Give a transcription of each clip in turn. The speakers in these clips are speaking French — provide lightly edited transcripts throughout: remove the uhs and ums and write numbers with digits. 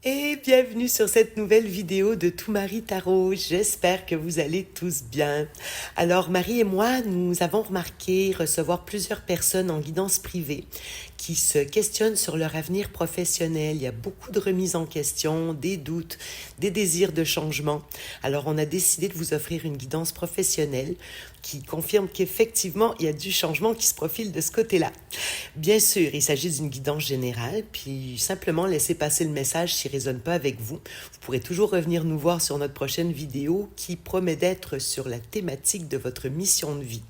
Et bienvenue sur cette nouvelle vidéo de Tout Marie Tarot. J'espère que vous allez tous bien. Alors Marie et moi, nous avons remarqué recevoir plusieurs personnes en guidance privée qui se questionnent sur leur avenir professionnel. Il y a beaucoup de remises en question, des doutes, des désirs de changement. Alors on a décidé de vous offrir une guidance professionnelle qui confirme qu'effectivement, il y a du changement qui se profile de ce côté-là. Bien sûr, il s'agit d'une guidance générale, puis simplement laissez passer le message s'il ne résonne pas avec vous. Vous pourrez toujours revenir nous voir sur notre prochaine vidéo qui promet d'être sur la thématique de votre mission de vie.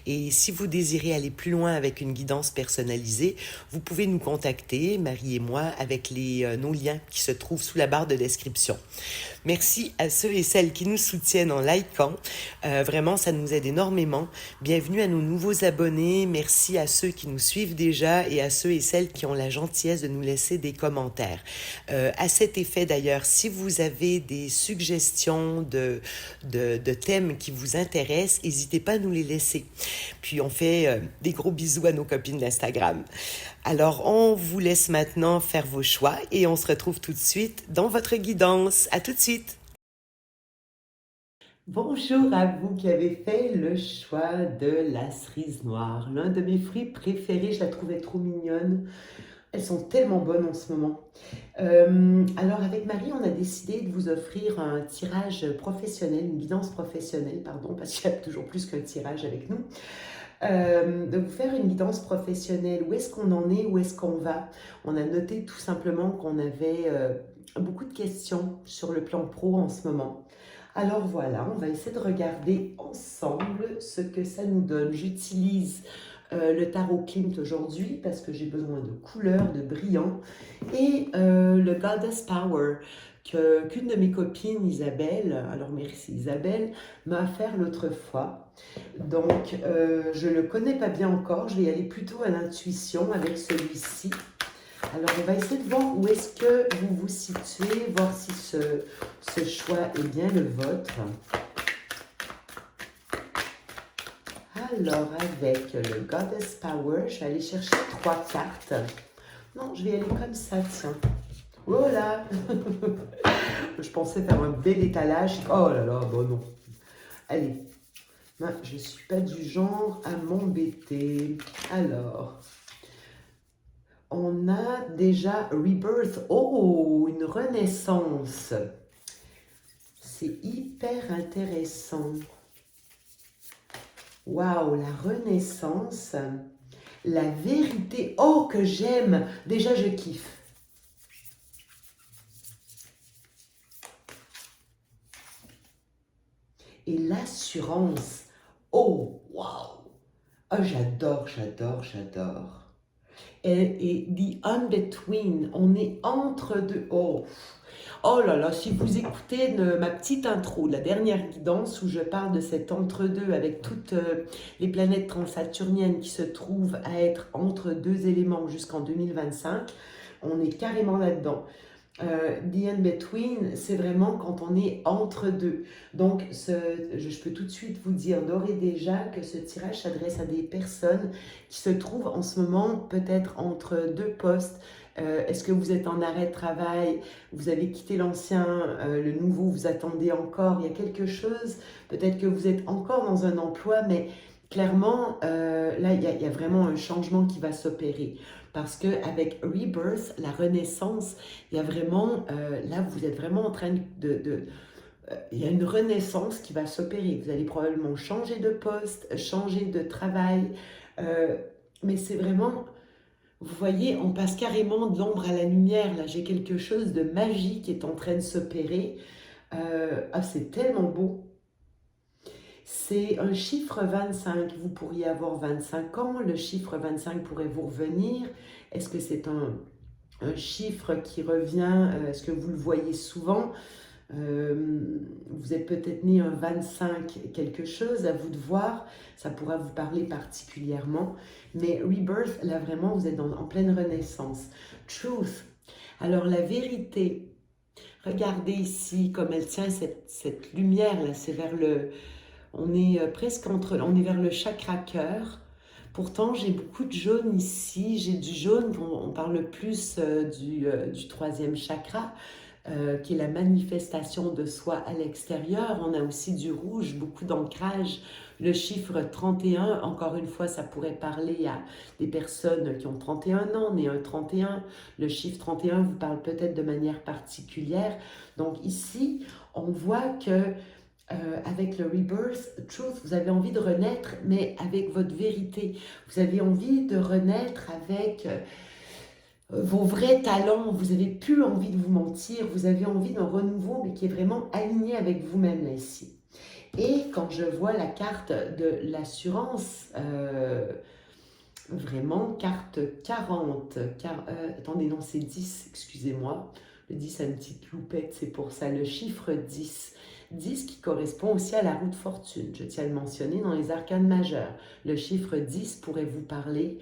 Et si vous désirez aller plus loin avec une guidance personnalisée, vous pouvez nous contacter, Marie et moi, avec nos liens qui se trouvent sous la barre de description. Merci à ceux et celles qui nous soutiennent en likant. Vraiment, ça nous aide énormément. Bienvenue à nos nouveaux abonnés. Merci à ceux qui nous suivent déjà et à ceux et celles qui ont la gentillesse de nous laisser des commentaires. À cet effet d'ailleurs, si vous avez des suggestions de thèmes qui vous intéressent, n'hésitez pas à nous les laisser. Puis on fait des gros bisous à nos copines d'Instagram. Alors, on vous laisse maintenant faire vos choix et on se retrouve tout de suite dans votre guidance. À tout de suite! Bonjour à vous qui avez fait le choix de la cerise noire, l'un de mes fruits préférés. Je la trouvais trop mignonne. Elles sont tellement bonnes en ce moment. Alors avec Marie, on a décidé de vous offrir un tirage professionnel, une guidance professionnelle, pardon, parce qu'il y a toujours plus qu'un tirage avec nous. De vous faire une guidance professionnelle. Où est-ce qu'on en est? Où est-ce qu'on va? On a noté tout simplement qu'on avait beaucoup de questions sur le plan pro en ce moment. Alors voilà, on va essayer de regarder ensemble ce que ça nous donne. J'utilise le tarot Klimt aujourd'hui parce que j'ai besoin de couleurs, de brillants, et le Goddess Power qu'une de mes copines, Isabelle, alors merci Isabelle, m'a offert l'autre fois. Donc je ne le connais pas bien encore, je vais y aller plutôt à l'intuition avec celui-ci. Alors, on va essayer de voir où est-ce que vous vous situez, voir si ce choix est bien le vôtre. Alors, avec le Goddess Power, je vais aller chercher 3 cartes. Non, je vais aller comme ça, tiens. Voilà. Je pensais faire un bel étalage. Oh là là, bon non. Allez. Je ne suis pas du genre à m'embêter. Alors... On a déjà Rebirth. Oh, une renaissance. C'est hyper intéressant. Waouh, la renaissance. La vérité. Oh, que j'aime. Déjà, je kiffe. Et l'assurance. Oh, waouh. Oh, j'adore, j'adore, j'adore. Et the in-between, on est entre deux. Oh, oh là là, si vous écoutez ma petite intro, la dernière guidance où je parle de cet entre-deux avec toutes les planètes transsaturniennes qui se trouvent à être entre deux éléments jusqu'en 2025, on est carrément là-dedans. The in-between, c'est vraiment quand on est entre deux. Donc, je peux tout de suite vous dire d'ores et déjà que ce tirage s'adresse à des personnes qui se trouvent en ce moment peut-être entre deux postes. Est-ce que vous êtes en arrêt de travail? Vous avez quitté l'ancien, le nouveau, vous attendez encore? Il y a quelque chose, peut-être que vous êtes encore dans un emploi, mais clairement, là, il y a vraiment un changement qui va s'opérer. Parce qu'avec Rebirth, la renaissance, il y a vraiment, là, vous êtes vraiment en train il y a une renaissance qui va s'opérer. Vous allez probablement changer de poste, changer de travail, mais c'est vraiment, vous voyez, on passe carrément de l'ombre à la lumière. Là, j'ai quelque chose de magique qui est en train de s'opérer. Ah, c'est tellement beau. C'est un chiffre 25. Vous pourriez avoir 25 ans. Le chiffre 25 pourrait vous revenir. Est-ce que c'est un chiffre qui revient? Est-ce que vous le voyez souvent? Vous êtes peut-être né un 25 quelque chose, à vous de voir. Ça pourra vous parler particulièrement. Mais Rebirth, là vraiment, vous êtes en pleine renaissance. Truth. Alors la vérité. Regardez ici comme elle tient cette lumière là. C'est vers le... On est presque entre... On est vers le chakra cœur. Pourtant, j'ai beaucoup de jaune ici. J'ai du jaune, on parle plus du troisième chakra, qui est la manifestation de soi à l'extérieur. On a aussi du rouge, beaucoup d'ancrage. Le chiffre 31, encore une fois, ça pourrait parler à des personnes qui ont 31 ans, nées un 31. Le chiffre 31 vous parle peut-être de manière particulière. Donc ici, on voit que avec le Rebirth Truth, vous avez envie de renaître, mais avec votre vérité. Vous avez envie de renaître avec vos vrais talents. Vous n'avez plus envie de vous mentir. Vous avez envie d'un renouveau, mais qui est vraiment aligné avec vous-même, là, ici. Et quand je vois la carte de l'assurance, vraiment, carte 40, attendez, non, c'est 10, excusez-moi. Le 10 a une petite loupette, c'est pour ça. Le chiffre 10. 10 qui correspond aussi à la roue de fortune. Je tiens à le mentionner dans les arcanes majeures. Le chiffre 10 pourrait vous parler.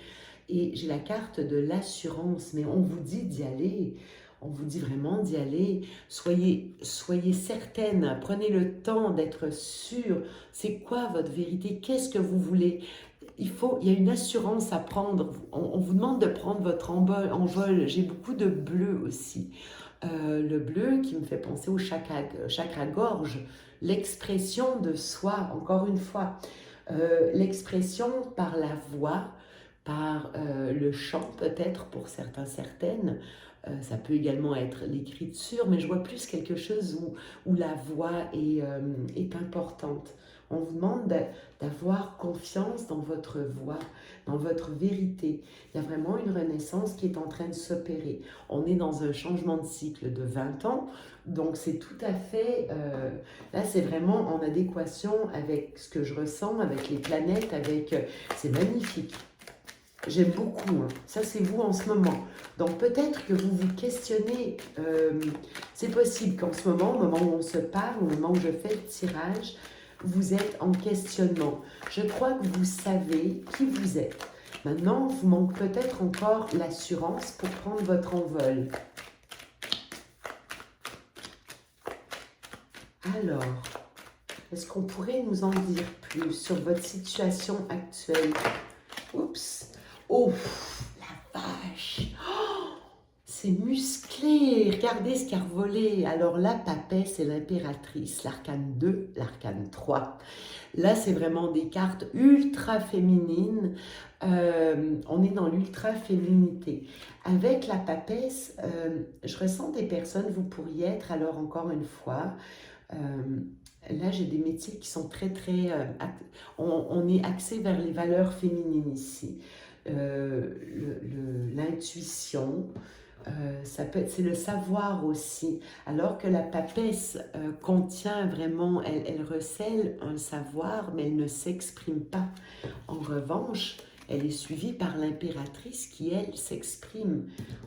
Et j'ai la carte de l'assurance, mais on vous dit d'y aller. On vous dit vraiment d'y aller. Soyez certaine, prenez le temps d'être sûr. C'est quoi votre vérité? Qu'est-ce que vous voulez? Il y a une assurance à prendre. On vous demande de prendre votre envol. J'ai beaucoup de bleu aussi. Le bleu qui me fait penser au chakra gorge. L'expression de soi, encore une fois. L'expression par la voix, par le chant peut-être pour certains, certaines. Ça peut également être l'écriture, mais je vois plus quelque chose où la voix est importante. On vous demande d'avoir confiance dans votre voix, dans votre vérité. Il y a vraiment une renaissance qui est en train de s'opérer. On est dans un changement de cycle de 20 ans, donc c'est tout à fait... là, c'est vraiment en adéquation avec ce que je ressens, avec les planètes, avec... c'est magnifique. J'aime beaucoup, hein. Ça c'est vous en ce moment. Donc peut-être que vous vous questionnez, c'est possible qu'en ce moment, au moment où on se parle, au moment où je fais le tirage, vous êtes en questionnement. Je crois que vous savez qui vous êtes. Maintenant, vous manque peut-être encore l'assurance pour prendre votre envol. Alors, est-ce qu'on pourrait nous en dire plus sur votre situation actuelle? Oups! Oh, la vache! Oh, c'est musclé! Regardez ce qui a revolé. Alors la papesse et l'impératrice, l'arcane 2, l'arcane 3. Là, c'est vraiment des cartes ultra féminines. On est dans l'ultra féminité. Avec la papesse, je ressens des personnes, vous pourriez être, alors encore une fois, là, j'ai des métiers qui sont très, très... on est axé vers les valeurs féminines ici. L'intuition, c'est le savoir aussi. Alors que la papesse contient vraiment, elle recèle un savoir, mais elle ne s'exprime pas. En revanche, elle est suivie par l'impératrice qui, elle, s'exprime.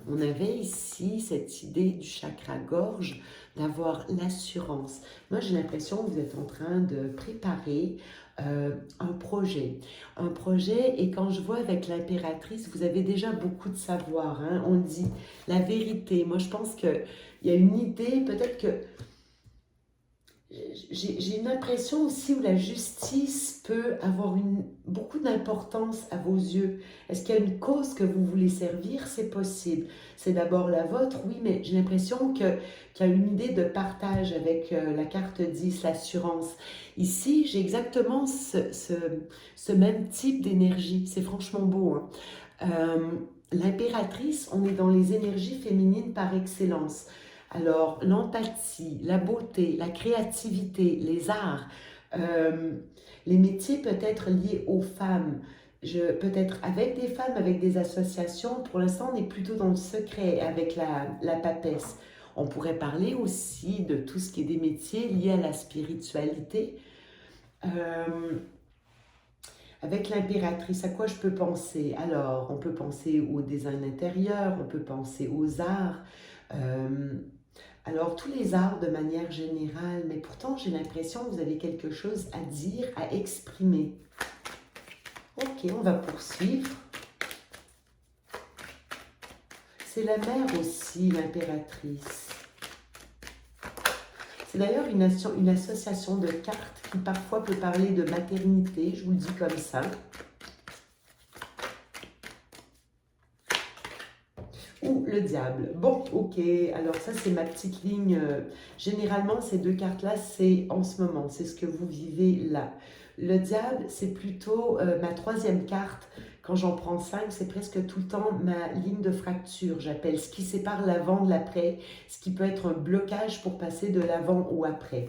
On avait ici cette idée du chakra gorge, d'avoir l'assurance. Moi, j'ai l'impression que vous êtes en train de préparer un projet. Un projet, et quand je vois avec l'impératrice, vous avez déjà beaucoup de savoir. Hein? On dit la vérité. Moi, je pense qu'il y a une idée, peut-être que j'ai une impression aussi où la justice peut avoir beaucoup d'importance à vos yeux. Est-ce qu'il y a une cause que vous voulez servir? C'est possible. C'est d'abord la vôtre, oui, mais j'ai l'impression qu'il y a une idée de partage avec la carte 10, l'assurance. Ici, j'ai exactement ce même type d'énergie. C'est franchement beau. Hein? L'impératrice, on est dans les énergies féminines par excellence. Alors, l'empathie, la beauté, la créativité, les arts, les métiers peut-être liés aux femmes, peut-être avec des femmes, avec des associations. Pour l'instant, on est plutôt dans le secret avec la papesse. On pourrait parler aussi de tout ce qui est des métiers liés à la spiritualité. Avec l'impératrice, à quoi je peux penser? Alors, on peut penser au design intérieur, on peut penser aux arts. Alors, tous les arts de manière générale, mais pourtant, j'ai l'impression que vous avez quelque chose à dire, à exprimer. Ok, on va poursuivre. C'est la mère aussi, l'impératrice. C'est d'ailleurs une association de cartes qui parfois peut parler de maternité, je vous le dis comme ça. ou le diable. Bon, ok, alors ça c'est ma petite ligne. Généralement, ces deux cartes-là, c'est en ce moment, c'est ce que vous vivez là. Le diable, c'est plutôt ma troisième carte. Quand j'en prends 5, c'est presque tout le temps ma ligne de fracture, j'appelle, ce qui sépare l'avant de l'après, ce qui peut être un blocage pour passer de l'avant au après.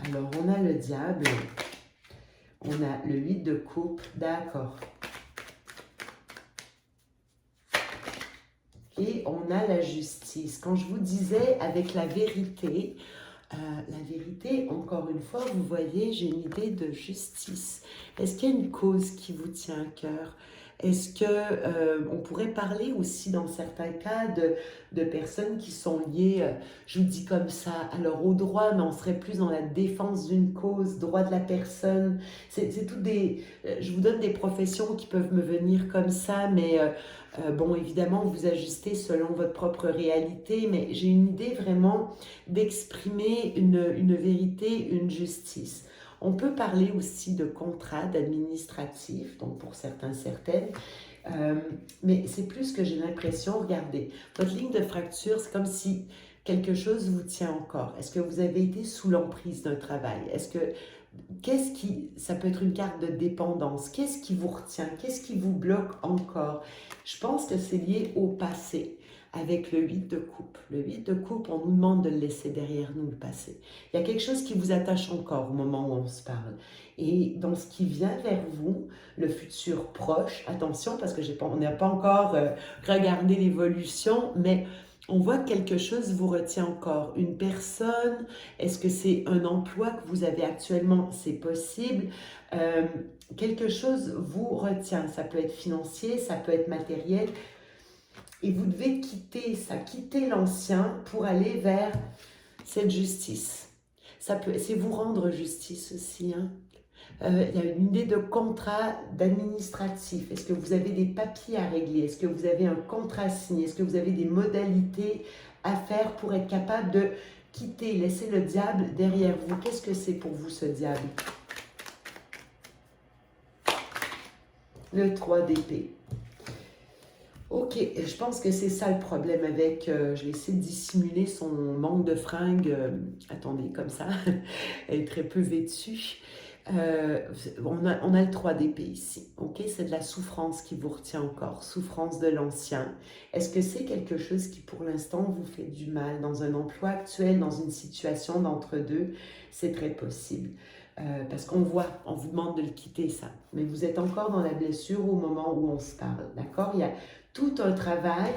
Alors, on a le diable, on a le 8 de coupe, d'accord. Et on a la justice. Quand je vous disais avec la vérité, encore une fois, vous voyez, j'ai une idée de justice. Est-ce qu'il y a une cause qui vous tient à cœur? Est-ce que on pourrait parler aussi dans certains cas de personnes qui sont liées, je vous dis comme ça, alors au droit, mais on serait plus dans la défense d'une cause, droit de la personne. C'est toutes des, je vous donne des professions qui peuvent me venir comme ça, mais bon, évidemment, vous ajustez selon votre propre réalité, mais j'ai une idée vraiment d'exprimer une vérité, une justice. On peut parler aussi de contrat, d'administratif, donc pour certains, certaines, mais c'est plus que j'ai l'impression, regardez, votre ligne de fracture, c'est comme si quelque chose vous tient encore. Est-ce que vous avez été sous l'emprise d'un travail? Ça peut être une carte de dépendance. Qu'est-ce qui vous retient? Qu'est-ce qui vous bloque encore? Je pense que c'est lié au passé avec le 8 de coupe. Le 8 de coupe, on nous demande de le laisser derrière nous, le passé. Il y a quelque chose qui vous attache encore au moment où on se parle. Et dans ce qui vient vers vous, le futur proche, attention parce que on n'a pas encore regardé l'évolution, mais on voit que quelque chose vous retient encore. Une personne, est-ce que c'est un emploi que vous avez actuellement? C'est possible. Euh, Quelque chose vous retient. Ça peut être financier, ça peut être matériel. Et vous devez quitter ça, quitter l'ancien pour aller vers cette justice. C'est vous rendre justice aussi. Hein. Il y a une idée de contrat d'administratif. Est-ce que vous avez des papiers à régler? Est-ce que vous avez un contrat signé? Est-ce que vous avez des modalités à faire pour être capable de quitter, laisser le diable derrière vous? Qu'est-ce que c'est pour vous ce diable? Le 3 d'épée. Ok, je pense que c'est ça le problème avec... je vais essayer de dissimuler son manque de fringues. Attendez, comme ça. Elle est très peu vêtue. On a le 3 d'épée ici. Ok, c'est de la souffrance qui vous retient encore. Souffrance de l'ancien. Est-ce que c'est quelque chose qui pour l'instant vous fait du mal dans un emploi actuel, dans une situation d'entre-deux? C'est très possible. Parce qu'on voit, on vous demande de le quitter ça. Mais vous êtes encore dans la blessure au moment où on se parle. D'accord? Il y a tout un travail.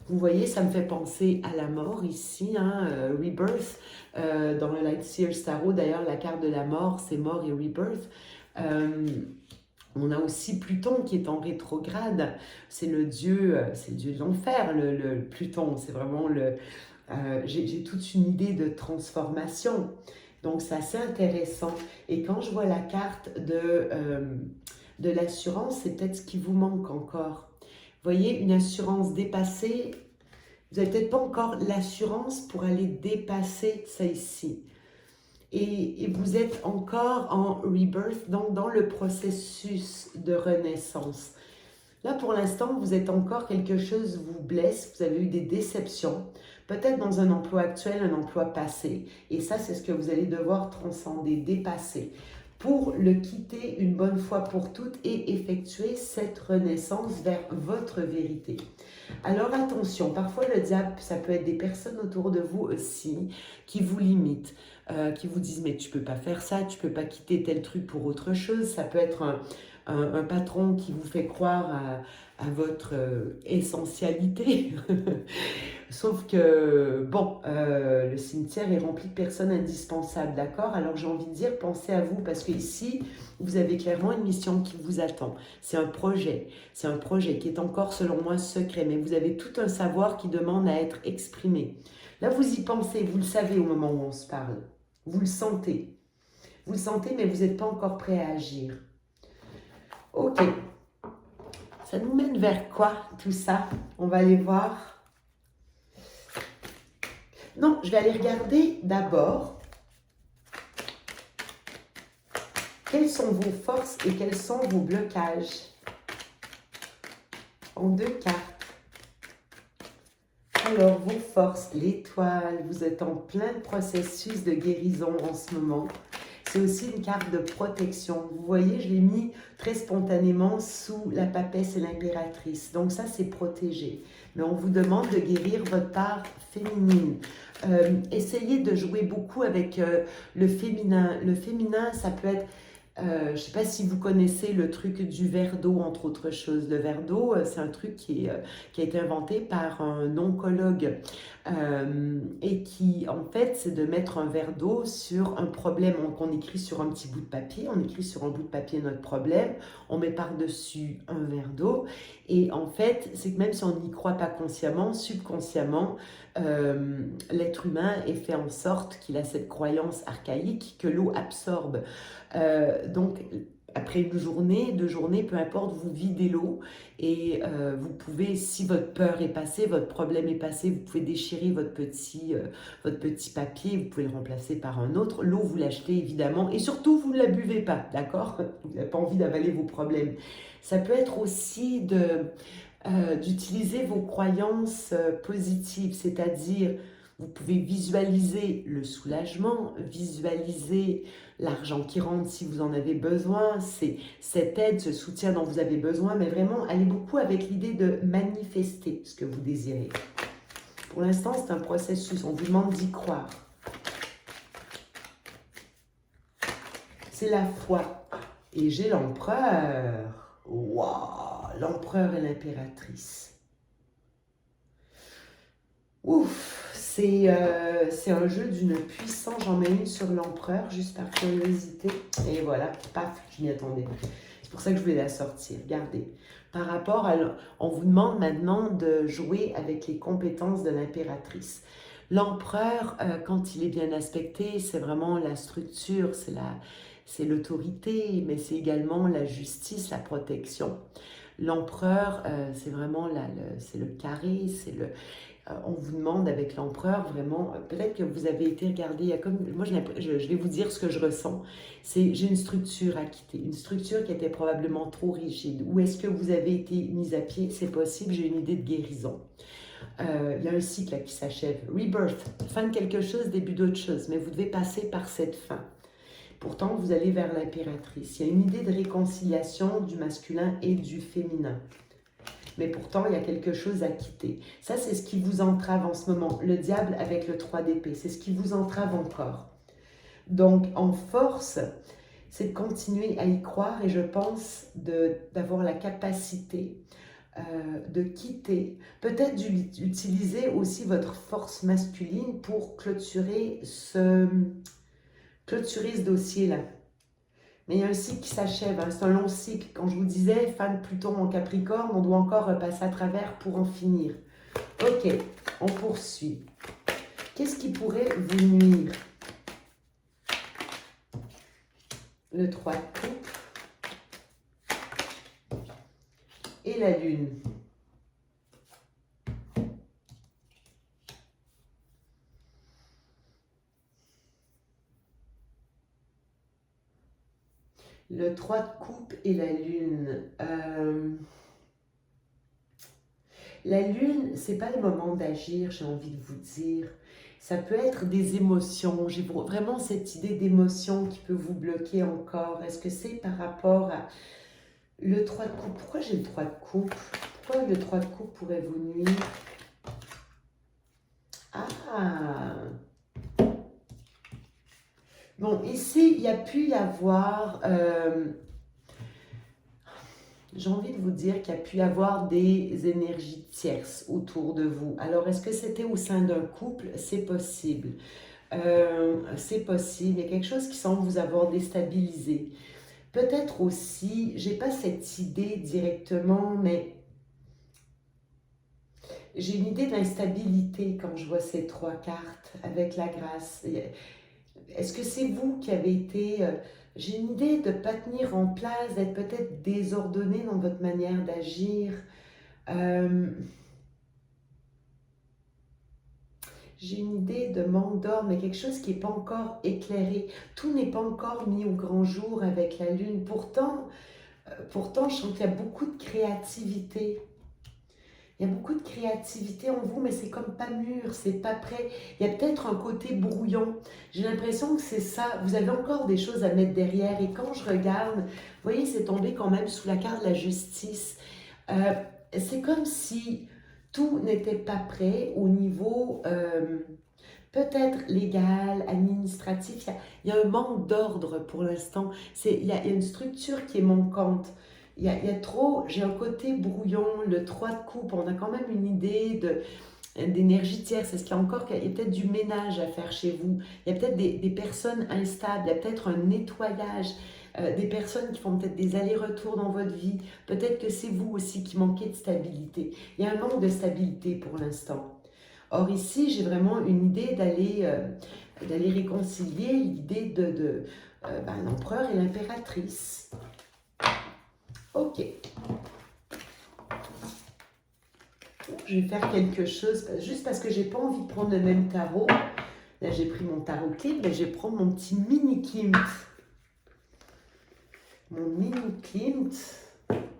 Vous voyez, ça me fait penser à la mort ici, hein, Rebirth. Dans le Light Seers Tarot, d'ailleurs, la carte de la mort, c'est mort et Rebirth. On a aussi Pluton qui est en rétrograde. C'est le dieu de l'enfer, le Pluton. C'est vraiment le... j'ai toute une idée de transformation. Donc, c'est assez intéressant. Et quand je vois la carte de l'assurance, c'est peut-être ce qui vous manque encore. Vous voyez, une assurance dépassée, vous n'avez peut-être pas encore l'assurance pour aller dépasser ça ici. Et vous êtes encore en rebirth, donc dans le processus de renaissance. Là, pour l'instant, vous êtes encore quelque chose vous blesse, vous avez eu des déceptions, peut-être dans un emploi actuel, un emploi passé. Et ça, c'est ce que vous allez devoir transcender, dépasser, pour le quitter une bonne fois pour toutes et effectuer cette renaissance vers votre vérité. Alors attention, parfois le diable, ça peut être des personnes autour de vous aussi qui vous limitent, qui vous disent mais tu peux pas faire ça, tu peux pas quitter tel truc pour autre chose. Ça peut être un patron qui vous fait croire à votre essentialité. Sauf que, bon, le cimetière est rempli de personnes indispensables, d'accord? Alors j'ai envie de dire, pensez à vous, parce que ici, vous avez clairement une mission qui vous attend. C'est un projet qui est encore, selon moi, secret, mais vous avez tout un savoir qui demande à être exprimé. Là, vous y pensez, vous le savez au moment où on se parle. Vous le sentez. Vous le sentez, mais vous n'êtes pas encore prêt à agir. Ok. Ça nous mène vers quoi, tout ça? On va aller voir. Non, je vais aller regarder d'abord quelles sont vos forces et quels sont vos blocages. En deux cartes. Alors, vos forces, l'étoile, vous êtes en plein processus de guérison en ce moment. C'est aussi une carte de protection. Vous voyez, je l'ai mis très spontanément sous la papesse et l'impératrice. Donc ça, c'est protégé. Mais on vous demande de guérir votre part féminine. Essayez de jouer beaucoup avec le féminin. Le féminin, ça peut être... je ne sais pas si vous connaissez le truc du verre d'eau, entre autres choses. Le verre d'eau, c'est un truc qui a été inventé par un oncologue et qui, en fait, c'est de mettre un verre d'eau sur un problème qu'on écrit sur un petit bout de papier. On écrit sur un bout de papier notre problème, on met par-dessus un verre d'eau et en fait, c'est que même si on n'y croit pas consciemment, subconsciemment, l'être humain est fait en sorte qu'il a cette croyance archaïque que l'eau absorbe. Donc, après une journée, 2 journées, peu importe, vous videz l'eau et vous pouvez, si votre peur est passée, votre problème est passé, vous pouvez déchirer votre petit papier, vous pouvez le remplacer par un autre. L'eau, vous l'achetez évidemment et surtout, vous ne la buvez pas, d'accord? Vous n'avez pas envie d'avaler vos problèmes. Ça peut être aussi d'utiliser vos croyances positives, c'est-à-dire vous pouvez visualiser le soulagement, visualiser l'argent qui rentre si vous en avez besoin, c'est cette aide, ce soutien dont vous avez besoin, mais vraiment, allez beaucoup avec l'idée de manifester ce que vous désirez. Pour l'instant, c'est un processus, on vous demande d'y croire. C'est la foi. Et j'ai l'empereur. Waouh, l'empereur et l'impératrice. Ouf, c'est un jeu d'une puissance. J'en mets une sur l'empereur, juste par curiosité. Et voilà, paf, je m'y attendais. C'est pour ça que je voulais la sortir. Regardez. Par rapport à... On vous demande maintenant de jouer avec les compétences de l'impératrice. L'empereur, quand il est bien aspecté, c'est vraiment la structure, c'est l'autorité, mais c'est également la justice, la protection. L'empereur, c'est vraiment c'est le carré, on vous demande avec l'empereur vraiment, peut-être que vous avez été regardé, il y a comme, moi je vais vous dire ce que je ressens, j'ai une structure à quitter, une structure qui était probablement trop rigide, ou est-ce que vous avez été mis à pied, c'est possible, j'ai une idée de guérison. Il y a un cycle là, qui s'achève, rebirth, fin de quelque chose, début d'autre chose, mais vous devez passer par cette fin. Pourtant, vous allez vers l'impératrice. Il y a une idée de réconciliation du masculin et du féminin. Mais pourtant, il y a quelque chose à quitter. Ça, c'est ce qui vous entrave en ce moment. Le diable avec le 3 d'épée, c'est ce qui vous entrave encore. Donc, en force, c'est de continuer à y croire et je pense d'avoir la capacité de quitter, peut-être d'utiliser aussi votre force masculine pour clôturer ce dossier-là. Mais il y a un cycle qui s'achève, hein. C'est un long cycle. Quand je vous disais, fan Pluton en Capricorne, on doit encore passer à travers pour en finir. Ok, on poursuit. Qu'est-ce qui pourrait vous nuire? Le 3 de coupe et la lune. Le 3 de coupe et la lune. La lune, c'est pas le moment d'agir, j'ai envie de vous dire. Ça peut être des émotions. J'ai vraiment cette idée d'émotion qui peut vous bloquer encore. Est-ce que c'est par rapport à le 3 de coupe? Pourquoi j'ai le 3 de coupe? Pourquoi le 3 de coupe pourrait vous nuire? Ah! Bon, ici, il y a pu y avoir... j'ai envie de vous dire qu'il y a pu y avoir des énergies tierces autour de vous. Alors, est-ce que c'était au sein d'un couple? C'est possible. C'est possible. Il y a quelque chose qui semble vous avoir déstabilisé. Peut-être aussi, j'ai pas cette idée directement, mais j'ai une idée d'instabilité quand je vois ces 3 cartes avec la grâce. Est-ce que c'est vous qui avez été... j'ai une idée de ne pas tenir en place, d'être peut-être désordonné dans votre manière d'agir. J'ai une idée de manque d'ordre, mais quelque chose qui n'est pas encore éclairé. Tout n'est pas encore mis au grand jour avec la lune. Pourtant, je sens qu'il y a beaucoup de créativité. Il y a beaucoup de créativité en vous, mais c'est comme pas mûr, c'est pas prêt. Il y a peut-être un côté brouillon. J'ai l'impression que c'est ça. Vous avez encore des choses à mettre derrière. Et quand je regarde, vous voyez, c'est tombé quand même sous la carte de la justice. Euh, c'est comme si tout n'était pas prêt au niveau peut-être légal, administratif. Il y a un manque d'ordre pour l'instant. Il y a une structure qui est manquante. Il y a trop, j'ai un côté brouillon, le 3 de coupe, on a quand même une idée d'énergie tierce. Est-ce qu'il y a encore, il y a peut-être du ménage à faire chez vous? Il y a peut-être des personnes instables, il y a peut-être un nettoyage, des personnes qui font peut-être des allers-retours dans votre vie. Peut-être que c'est vous aussi qui manquez de stabilité. Il y a un manque de stabilité pour l'instant. Or ici, j'ai vraiment une idée d'aller réconcilier l'idée de l'empereur et l'impératrice. Ok. Je vais faire quelque chose, juste parce que j'ai pas envie de prendre le même tarot. Là, j'ai pris mon tarot Klimt, mais je vais prendre mon petit mini Klimt. Mon mini Klimt.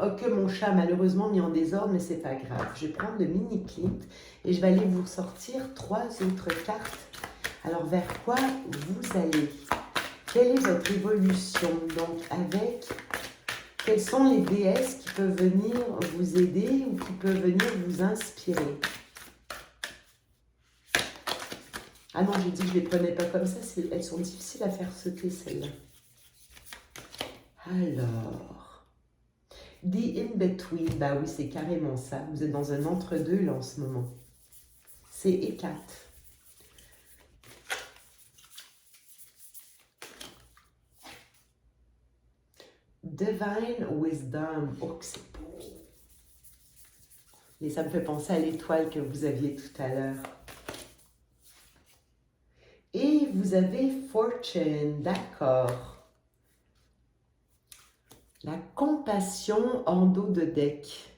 Oh, que mon chat a malheureusement mis en désordre, mais c'est pas grave. Je vais prendre le mini Klimt et je vais aller vous sortir 3 autres cartes. Alors, vers quoi vous allez? Quelle est votre évolution? Donc, avec... Quelles sont les déesses qui peuvent venir vous aider ou qui peuvent venir vous inspirer? Ah non, j'ai dit que je ne les prenais pas comme ça. Elles sont difficiles à faire sauter, celles-là. Alors, The In-Between. Bah oui, c'est carrément ça. Vous êtes dans un entre-deux, là, en ce moment. C'est écarte. Divine Wisdom. Oh, que c'est beau. Et ça me fait penser à l'étoile que vous aviez tout à l'heure. Et vous avez Fortune, d'accord. La compassion en dos de deck.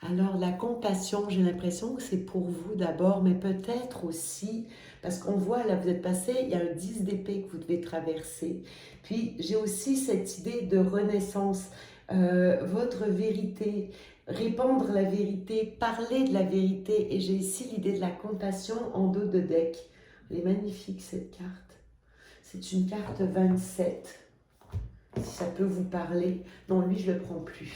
Alors, la compassion, j'ai l'impression que c'est pour vous d'abord, mais peut-être aussi, parce qu'on voit, là, vous êtes passé, il y a un 10 d'épée que vous devez traverser. Puis, j'ai aussi cette idée de renaissance, votre vérité, répandre la vérité, parler de la vérité. Et j'ai ici l'idée de la compassion en dos de deck. Elle est magnifique, cette carte. C'est une carte 27, si ça peut vous parler. Non, lui, je ne le prends plus.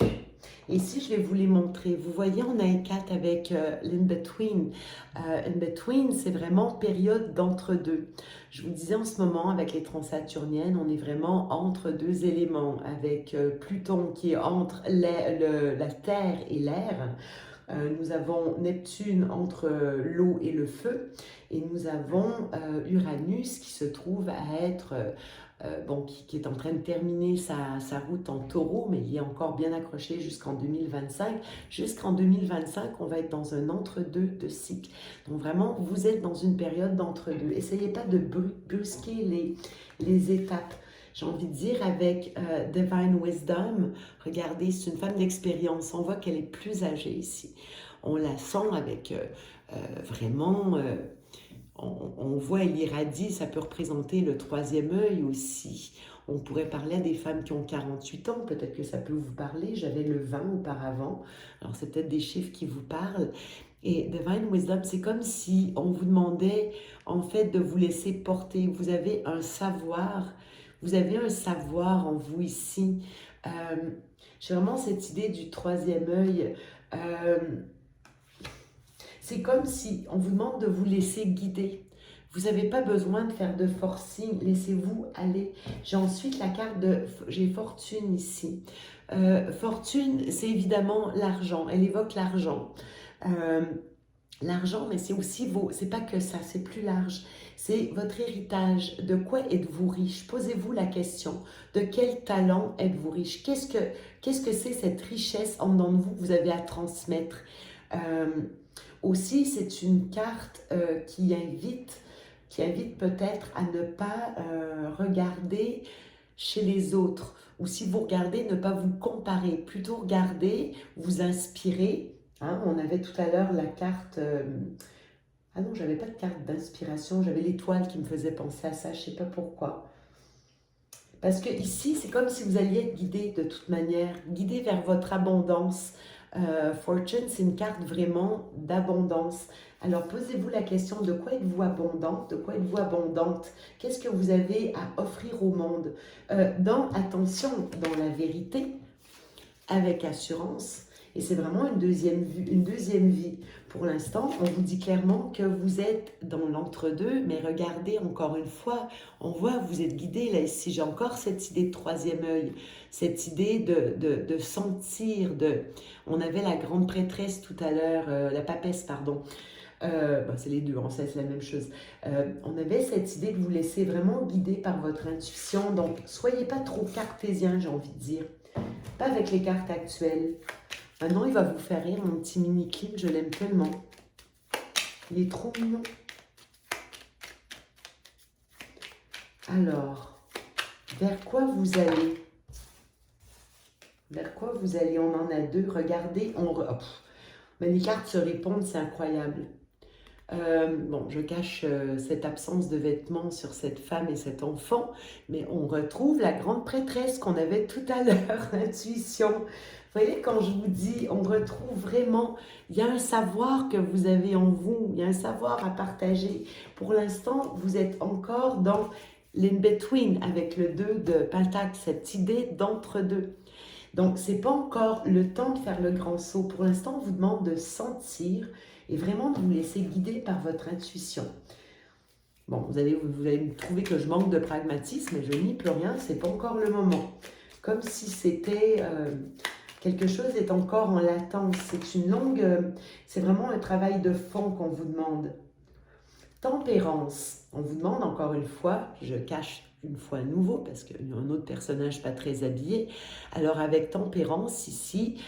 Et ici, je vais vous les montrer. Vous voyez, on a un 4 avec l'in-between. In-between, c'est vraiment période d'entre-deux. Je vous disais en ce moment, avec les transsaturniennes, on est vraiment entre deux éléments, avec Pluton qui est entre la terre et l'air. Nous avons Neptune entre l'eau et le feu. Et nous avons Uranus qui se trouve à être... qui est en train de terminer sa route en taureau, mais il est encore bien accroché jusqu'en 2025. Jusqu'en 2025, on va être dans un entre-deux de cycle. Donc vraiment, vous êtes dans une période d'entre-deux. Essayez pas de brusquer les étapes. J'ai envie de dire avec Divine Wisdom, regardez, c'est une femme d'expérience. On voit qu'elle est plus âgée ici. On la sent avec vraiment... on voit, elle irradie, ça peut représenter le troisième œil aussi. On pourrait parler à des femmes qui ont 48 ans, peut-être que ça peut vous parler. J'avais le 20 auparavant, alors c'est peut-être des chiffres qui vous parlent. Et Divine Wisdom, c'est comme si on vous demandait en fait de vous laisser porter. Vous avez un savoir en vous ici. J'ai vraiment cette idée du troisième œil. C'est comme si on vous demande de vous laisser guider. Vous n'avez pas besoin de faire de forcing, laissez-vous aller. J'ai ensuite la carte de... J'ai Fortune ici. Fortune, c'est évidemment l'argent. Elle évoque l'argent. L'argent, mais c'est aussi vos... C'est pas que ça, c'est plus large. C'est votre héritage. De quoi êtes-vous riche? Posez-vous la question. De quel talent êtes-vous riche? Qu'est-ce que c'est cette richesse en dedans de vous que vous avez à transmettre? Aussi, c'est une carte qui invite peut-être à ne pas regarder chez les autres. Ou si vous regardez, ne pas vous comparer. Plutôt regarder, vous inspirer. Hein, on avait tout à l'heure la carte... Ah non, j'avais pas de carte d'inspiration. J'avais l'étoile qui me faisait penser à ça. Je sais pas pourquoi. Parce que ici, c'est comme si vous alliez être guidé de toute manière. Guidé vers votre abondance. Fortune, c'est une carte vraiment d'abondance. Alors, posez-vous la question, de quoi êtes-vous abondante? De quoi êtes-vous abondante? Qu'est-ce que vous avez à offrir au monde? Attention, dans la vérité, avec assurance, et c'est vraiment une deuxième vue, une deuxième vie. Pour l'instant, on vous dit clairement que vous êtes dans l'entre-deux, mais regardez encore une fois, on voit que vous êtes guidé. Là, ici, j'ai encore cette idée de troisième œil, cette idée de sentir, on avait la grande prêtresse tout à l'heure, la papesse, pardon. C'est les deux, en fait, c'est la même chose. On avait cette idée de vous laisser vraiment guider par votre intuition. Donc, soyez pas trop cartésien, j'ai envie de dire. Pas avec les cartes actuelles. Maintenant, il va vous faire rire, mon petit mini-clip, je l'aime tellement. Il est trop mignon. Alors, vers quoi vous allez? Vers quoi vous allez? On en a deux. Regardez, mais les cartes se répondent, c'est incroyable. Bon, je cache cette absence de vêtements sur cette femme et cet enfant, mais on retrouve la grande prêtresse qu'on avait tout à l'heure, l'intuition. Vous voyez, quand je vous dis, on retrouve vraiment, il y a un savoir que vous avez en vous, il y a un savoir à partager. Pour l'instant, vous êtes encore dans l'in-between avec le 2 de Pentacle, cette idée d'entre-deux. Donc, ce n'est pas encore le temps de faire le grand saut. Pour l'instant, on vous demande de sentir et vraiment de vous laisser guider par votre intuition. Bon, vous allez me trouver que je manque de pragmatisme, mais je n'y peux rien, ce n'est pas encore le moment. Comme si c'était... quelque chose est encore en latence. C'est vraiment un travail de fond qu'on vous demande. Tempérance. On vous demande encore une fois, je cache une fois à nouveau parce qu'il y a un autre personnage pas très habillé. Alors avec tempérance ici,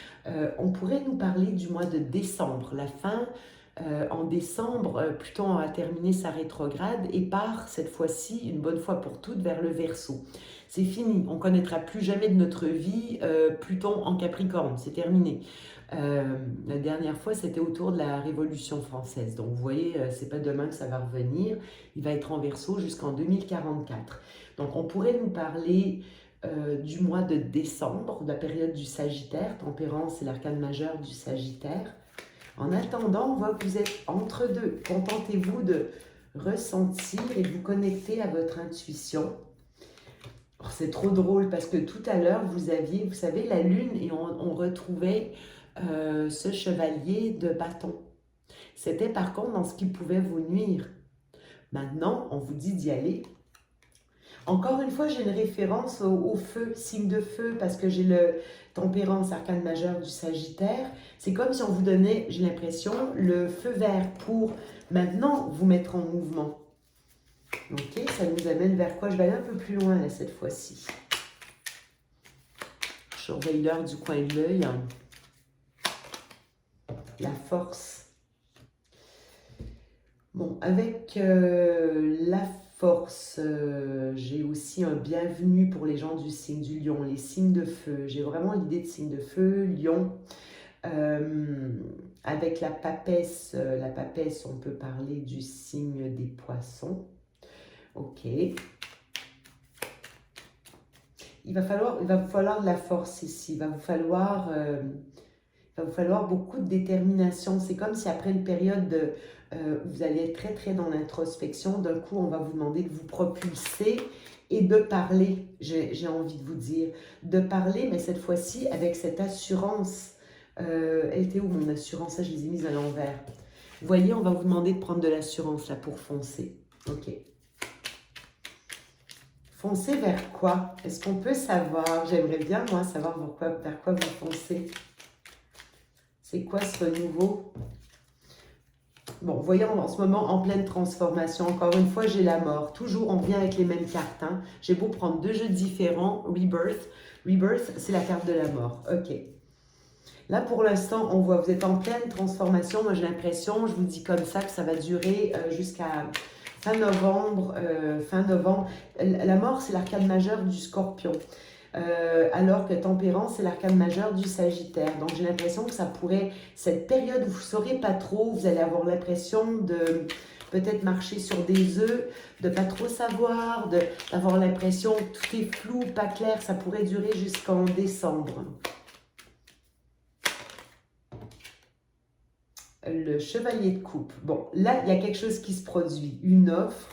on pourrait nous parler du mois de décembre. La fin, en décembre, Pluton a terminé sa rétrograde et part cette fois-ci, une bonne fois pour toutes, vers le Verseau. C'est fini, on ne connaîtra plus jamais de notre vie Pluton en Capricorne, c'est terminé. La dernière fois, c'était autour de la Révolution française. Donc, vous voyez, c'est pas demain que ça va revenir. Il va être en Verseau jusqu'en 2044. Donc, on pourrait nous parler du mois de décembre, de la période du Sagittaire. Tempérance, c'est l'arcane majeur du Sagittaire. En attendant, on voit que vous êtes entre deux. Contentez-vous de ressentir et de vous connecter à votre intuition. C'est trop drôle parce que tout à l'heure, vous aviez, vous savez, la lune et on retrouvait ce chevalier de bâton. C'était par contre dans ce qui pouvait vous nuire. Maintenant, on vous dit d'y aller. Encore une fois, j'ai une référence au feu, signe de feu, parce que j'ai le tempérance, arcane majeur du Sagittaire. C'est comme si on vous donnait, j'ai l'impression, le feu vert pour maintenant vous mettre en mouvement. Ok, ça nous amène vers quoi? Je vais aller un peu plus loin là, cette fois-ci. Je surveille l'heure du coin de l'œil. La force. Bon, avec la force, j'ai aussi un bienvenue pour les gens du signe du lion, les signes de feu. J'ai vraiment l'idée de signe de feu, lion. Avec la papesse, on peut parler du signe des poissons. Ok. Il va vous falloir de la force ici. Il va vous falloir beaucoup de détermination. C'est comme si après une période où vous allez être très très dans l'introspection, d'un coup on va vous demander de vous propulser et de parler, j'ai envie de vous dire. De parler, mais cette fois-ci avec cette assurance. Elle était où mon assurance? Ça, je les ai mises à l'envers. Vous voyez, on va vous demander de prendre de l'assurance là pour foncer. Ok. Foncez vers quoi? Est-ce qu'on peut savoir? J'aimerais bien, moi, savoir vers quoi vous foncez. C'est quoi ce renouveau? Bon, voyons en ce moment en pleine transformation. Encore une fois, j'ai la mort. Toujours, on vient avec les mêmes cartes. Hein. J'ai beau prendre deux jeux différents. Rebirth. Rebirth, c'est la carte de la mort. Ok. Là, pour l'instant, on voit, vous êtes en pleine transformation. Moi, j'ai l'impression, je vous dis comme ça, que ça va durer jusqu'à fin novembre. La mort, c'est l'arcane majeur du Scorpion. Alors que Tempérance, c'est l'arcane majeur du Sagittaire. Donc, j'ai l'impression que ça pourrait, cette période où vous ne saurez pas trop, vous allez avoir l'impression de peut-être marcher sur des œufs, de ne pas trop savoir, d'avoir l'impression que tout est flou, pas clair. Ça pourrait durer jusqu'en décembre. le chevalier de coupe. Bon, là, il y a quelque chose qui se produit. Une offre,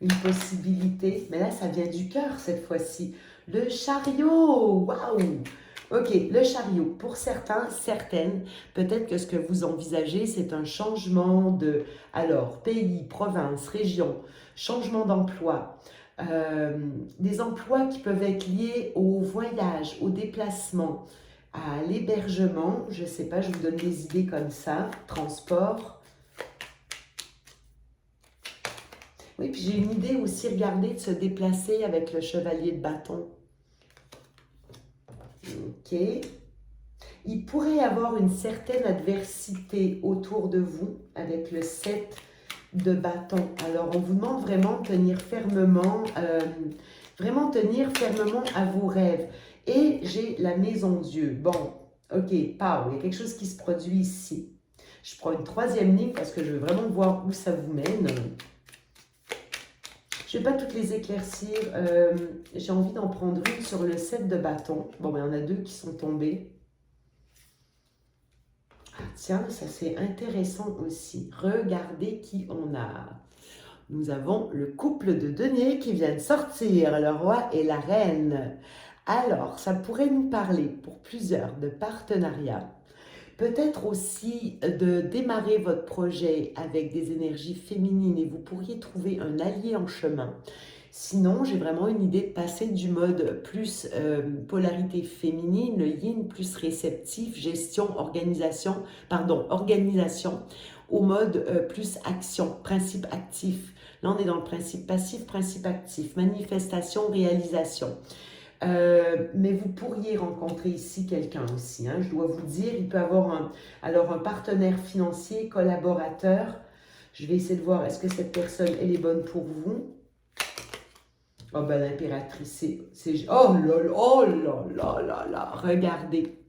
une possibilité. Mais là, ça vient du cœur cette fois-ci. Le chariot, waouh! Ok, le chariot, pour certains, certaines, peut-être que ce que vous envisagez, c'est un changement de, alors, pays, province, région, changement d'emploi, des emplois qui peuvent être liés au voyage, au déplacement, à l'hébergement, je ne sais pas, je vous donne des idées comme ça, transport. Oui, puis j'ai une idée aussi, regardez, de se déplacer avec le chevalier de bâton. Ok. Il pourrait y avoir une certaine adversité autour de vous avec le 7 de bâton. Alors, on vous demande vraiment de tenir fermement, à vos rêves. Et j'ai la maison Dieu. Bon, ok, pow, il y a quelque chose qui se produit ici. Je prends une troisième ligne parce que je veux vraiment voir où ça vous mène. Je ne vais pas toutes les éclaircir. J'ai envie d'en prendre une sur le 7 de bâton. Bon, ben, il y en a deux qui sont tombés. Ah, tiens, ça c'est intéressant aussi. Regardez qui on a. Nous avons le couple de deniers qui vient de sortir, le roi et la reine. Alors, ça pourrait nous parler pour plusieurs de partenariats. Peut-être aussi de démarrer votre projet avec des énergies féminines et vous pourriez trouver un allié en chemin. Sinon, j'ai vraiment une idée de passer du mode plus polarité féminine, le yin plus réceptif, organisation, au mode plus action, principe actif. Là, on est dans le principe passif, principe actif, manifestation, réalisation. Mais vous pourriez rencontrer ici quelqu'un aussi, hein, je dois vous dire, il peut avoir un partenaire financier, collaborateur. Je vais essayer de voir, est-ce que cette personne, elle est bonne pour vous? Oh ben l'impératrice, oh là là, oh là là là là, regardez.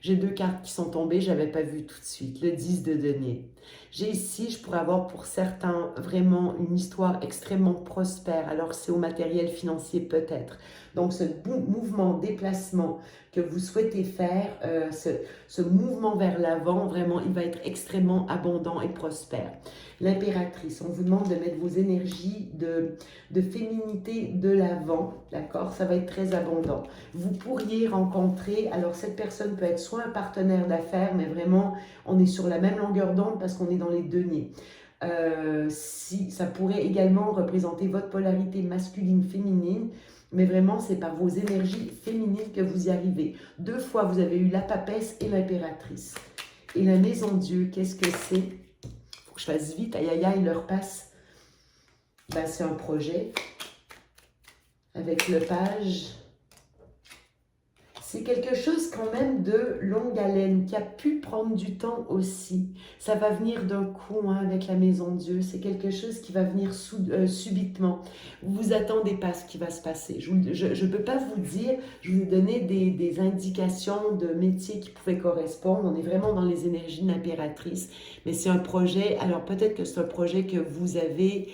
J'ai deux cartes qui sont tombées, je n'avais pas vu tout de suite. Le 10 de denier. J'ai ici, je pourrais avoir pour certains vraiment une histoire extrêmement prospère. Alors c'est au matériel financier peut-être. Donc ce mouvement, déplacement que vous souhaitez faire, ce mouvement vers l'avant, vraiment, il va être extrêmement abondant et prospère. L'impératrice, on vous demande de mettre vos énergies de féminité de l'avant, d'accord? Ça va être très abondant. Vous pourriez rencontrer, alors cette personne peut être soit un partenaire d'affaires, mais vraiment, on est sur la même longueur d'onde parce qu'on est dans les deniers. Si, ça pourrait également représenter votre polarité masculine-féminine, mais vraiment, c'est par vos énergies féminines que vous y arrivez. Deux fois, vous avez eu la papesse et l'impératrice. Et la maison Dieu, qu'est-ce que c'est? Faut que je fasse vite, aïe aïe aïe, il leur passe. Ben, c'est un projet avec le page. C'est quelque chose quand même de longue haleine, qui a pu prendre du temps aussi. Ça va venir d'un coup hein, avec la maison Dieu. C'est quelque chose qui va venir subitement. Vous ne vous attendez pas à ce qui va se passer. Je ne peux pas vous dire, je vous ai donné des indications de métiers qui pouvaient correspondre. On est vraiment dans les énergies de l'impératrice. Mais c'est un projet, alors peut-être que c'est un projet que vous avez...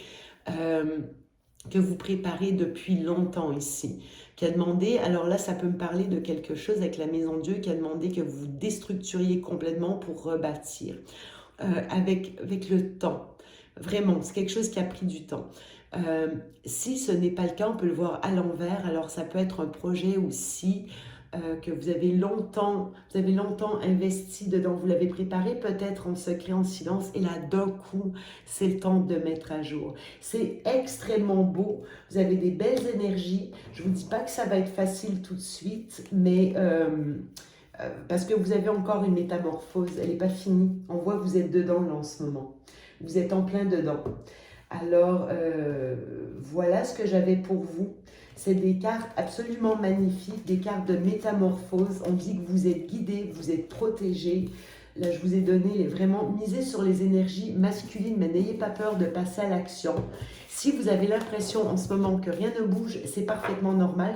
que vous préparez depuis longtemps ici, qui a demandé, alors là ça peut me parler de quelque chose avec la maison Dieu, qui a demandé que vous déstructuriez complètement pour rebâtir, avec le temps, vraiment, c'est quelque chose qui a pris du temps. Si ce n'est pas le cas, on peut le voir à l'envers, alors ça peut être un projet aussi que vous avez longtemps investi dedans, vous l'avez préparé peut-être en secret, en silence, et là d'un coup, c'est le temps de mettre à jour. C'est extrêmement beau, vous avez des belles énergies, je ne vous dis pas que ça va être facile tout de suite, mais parce que vous avez encore une métamorphose, elle n'est pas finie, on voit que vous êtes dedans là en ce moment, vous êtes en plein dedans. Alors, voilà ce que j'avais pour vous. C'est des cartes absolument magnifiques, des cartes de métamorphose. On dit que vous êtes guidé, vous êtes protégé. Là, je vous ai donné vraiment misez sur les énergies masculines, mais n'ayez pas peur de passer à l'action. Si vous avez l'impression en ce moment que rien ne bouge, c'est parfaitement normal.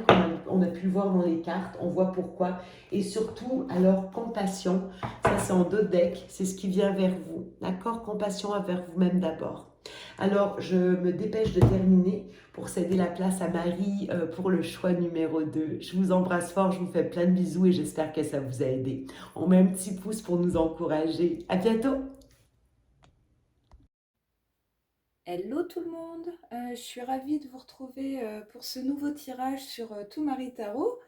On a pu le voir dans les cartes, on voit pourquoi. Et surtout, alors, compassion. Ça, c'est en 2 decks, c'est ce qui vient vers vous. D'accord? Compassion envers vous-même d'abord. Alors, je me dépêche de terminer pour céder la place à Marie pour le choix numéro 2. Je vous embrasse fort, je vous fais plein de bisous et j'espère que ça vous a aidé. On met un petit pouce pour nous encourager. À bientôt! Hello tout le monde, je suis ravie de vous retrouver pour ce nouveau tirage sur Tout Marie Tarot.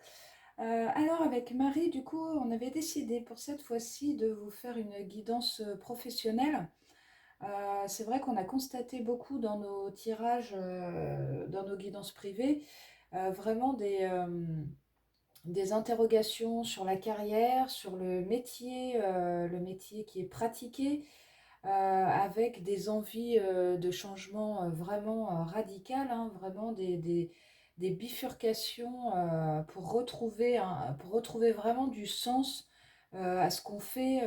Alors avec Marie, du coup, on avait décidé pour cette fois-ci de vous faire une guidance professionnelle. C'est vrai qu'on a constaté beaucoup dans nos tirages, dans nos guidances privées, vraiment des interrogations sur la carrière, sur le métier qui est pratiqué, avec des envies de changement vraiment radicales, hein, vraiment des bifurcations pour retrouver vraiment du sens à ce qu'on fait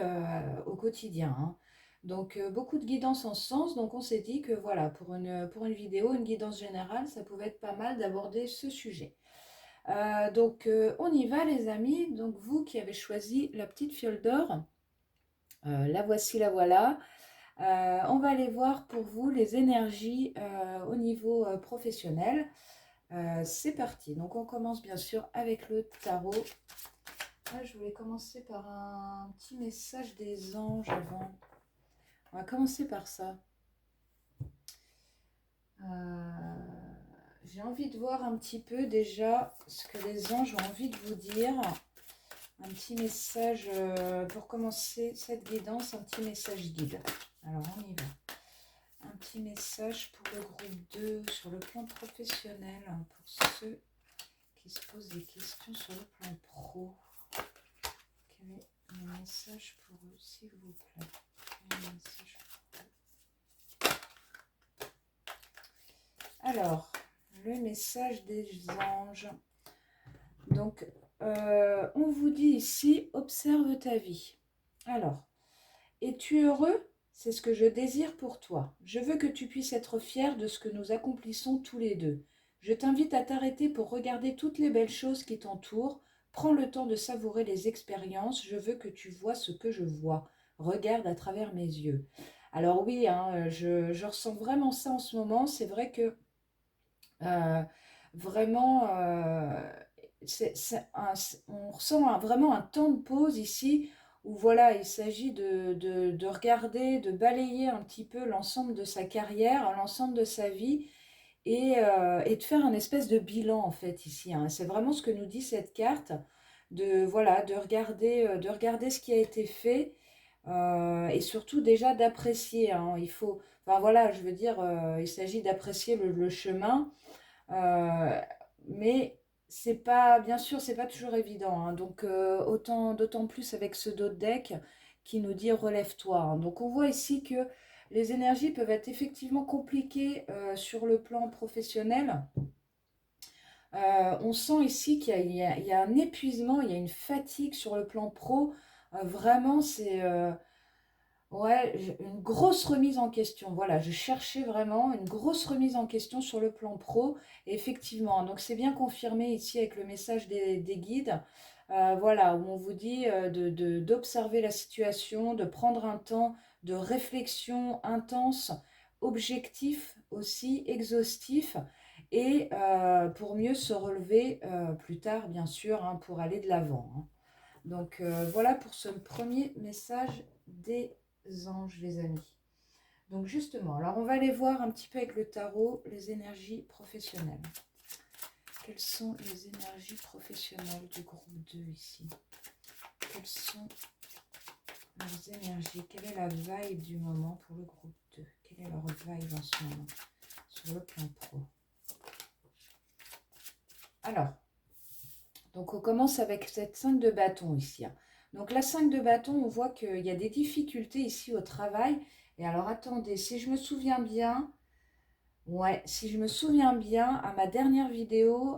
au quotidien, hein. Donc beaucoup de guidance en ce sens, donc on s'est dit que voilà, pour une vidéo, une guidance générale, ça pouvait être pas mal d'aborder ce sujet. Donc on y va les amis, donc vous qui avez choisi la petite fiole d'or, la voici, la voilà. On va aller voir pour vous les énergies au niveau professionnel. C'est parti. Donc on commence bien sûr avec le tarot. Là, je voulais commencer par un petit message des anges avant. On va commencer par ça. J'ai envie de voir un petit peu déjà ce que les anges ont envie de vous dire. Un petit message pour commencer cette guidance, un petit message guide. Alors on y va. Un petit message pour le groupe 2 sur le plan professionnel, hein, pour ceux qui se posent des questions sur le plan pro. Quel est le message pour eux, s'il vous plaît? Quel est le message pour eux? Alors, le message des anges. Donc, on vous dit ici, observe ta vie. Alors, es-tu heureux? C'est ce que je désire pour toi. Je veux que tu puisses être fier de ce que nous accomplissons tous les deux. Je t'invite à t'arrêter pour regarder toutes les belles choses qui t'entourent. Prends le temps de savourer les expériences. Je veux que tu vois ce que je vois. Regarde à travers mes yeux. Alors oui, hein, je ressens vraiment ça en ce moment. C'est vrai que euh, vraiment, on ressent vraiment un temps de pause ici où voilà, il s'agit de regarder, de balayer un petit peu l'ensemble de sa carrière, l'ensemble de sa vie et de faire un espèce de bilan en fait ici, hein. C'est vraiment ce que nous dit cette carte, voilà, de regarder ce qui a été fait et surtout déjà d'apprécier, hein. Enfin voilà, je veux dire, il s'agit d'apprécier le chemin. Euh, mais c'est pas, bien sûr, c'est pas toujours évident, hein. Donc, d'autant plus avec ce dos de deck qui nous dit relève-toi, hein. Donc, on voit ici que les énergies peuvent être effectivement compliquées sur le plan professionnel. On sent ici il y a un épuisement, il y a une fatigue sur le plan pro. Vraiment, c'est ouais, une grosse remise en question. Voilà, je cherchais vraiment une grosse remise en question sur le plan pro. Et effectivement, donc c'est bien confirmé ici avec le message des guides. Voilà, où on vous dit d'observer la situation, de prendre un temps de réflexion intense, objectif aussi, exhaustif, et pour mieux se relever plus tard, bien sûr, hein, pour aller de l'avant, hein. Donc voilà pour ce premier message des anges, les amis. Donc justement, alors on va aller voir un petit peu avec le tarot les énergies professionnelles. Quelles sont les énergies professionnelles du groupe 2 ici? Quelles sont leurs énergies? Quelle est la vibe du moment pour le groupe 2? Quelle est leur vibe en ce moment sur le plan pro? Alors, donc on commence avec cette 5 de bâton ici, hein. Donc la 5 de bâton, on voit qu'il y a des difficultés ici au travail. Et alors attendez, si je me souviens bien, ouais, si je me souviens bien, à ma dernière vidéo,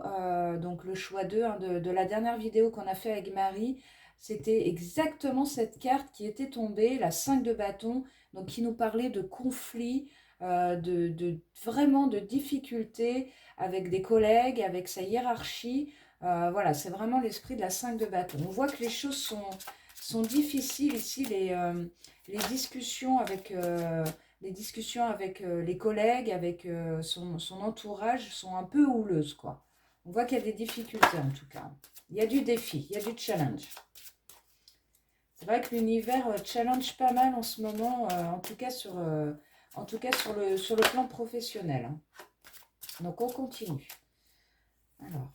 donc le choix 2 hein, de la dernière vidéo qu'on a fait avec Marie, c'était exactement cette carte qui était tombée, la 5 de bâton, donc qui nous parlait de conflits, vraiment de difficultés avec des collègues, avec sa hiérarchie. Voilà, c'est vraiment l'esprit de la 5 de bâton. On voit que les choses sont difficiles ici, les discussions avec les discussions avec les collègues, avec son entourage sont un peu houleuses, quoi. On voit qu'il y a des difficultés en tout cas. Il y a du défi, il y a du challenge. C'est vrai que l'univers challenge pas mal en ce moment, en tout cas sur le plan professionnel, hein. Donc on continue. Alors,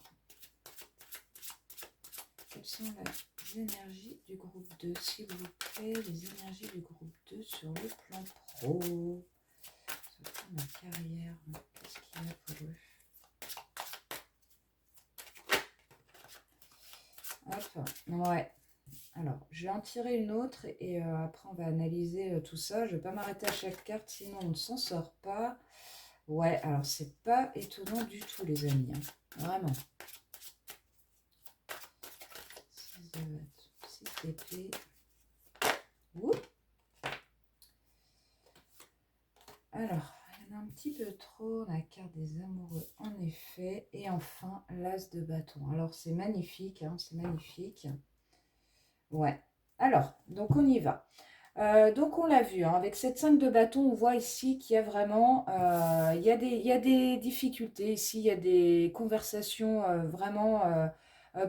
quelles sont les énergies du groupe 2, s'il vous plaît, les énergies du groupe 2 sur le plan pro, sur le plan de la carrière, qu'est-ce qu'il y a pour eux? Hop, ouais. Alors, je vais en tirer une autre et après on va analyser tout ça. Je ne vais pas m'arrêter à chaque carte, sinon on ne s'en sort pas. Ouais, alors c'est pas étonnant du tout, les amis, hein. Vraiment. 6 d'épée. Ouh. Alors, il y en a un petit peu trop. La carte des amoureux, en effet. Et enfin, l'as de bâton. Alors, c'est magnifique, hein, c'est magnifique. Ouais. Alors, donc on y va. Donc on l'a vu, hein, avec cette 5 de bâton, on voit ici qu'il y a vraiment, il y a des difficultés ici, il y a des conversations vraiment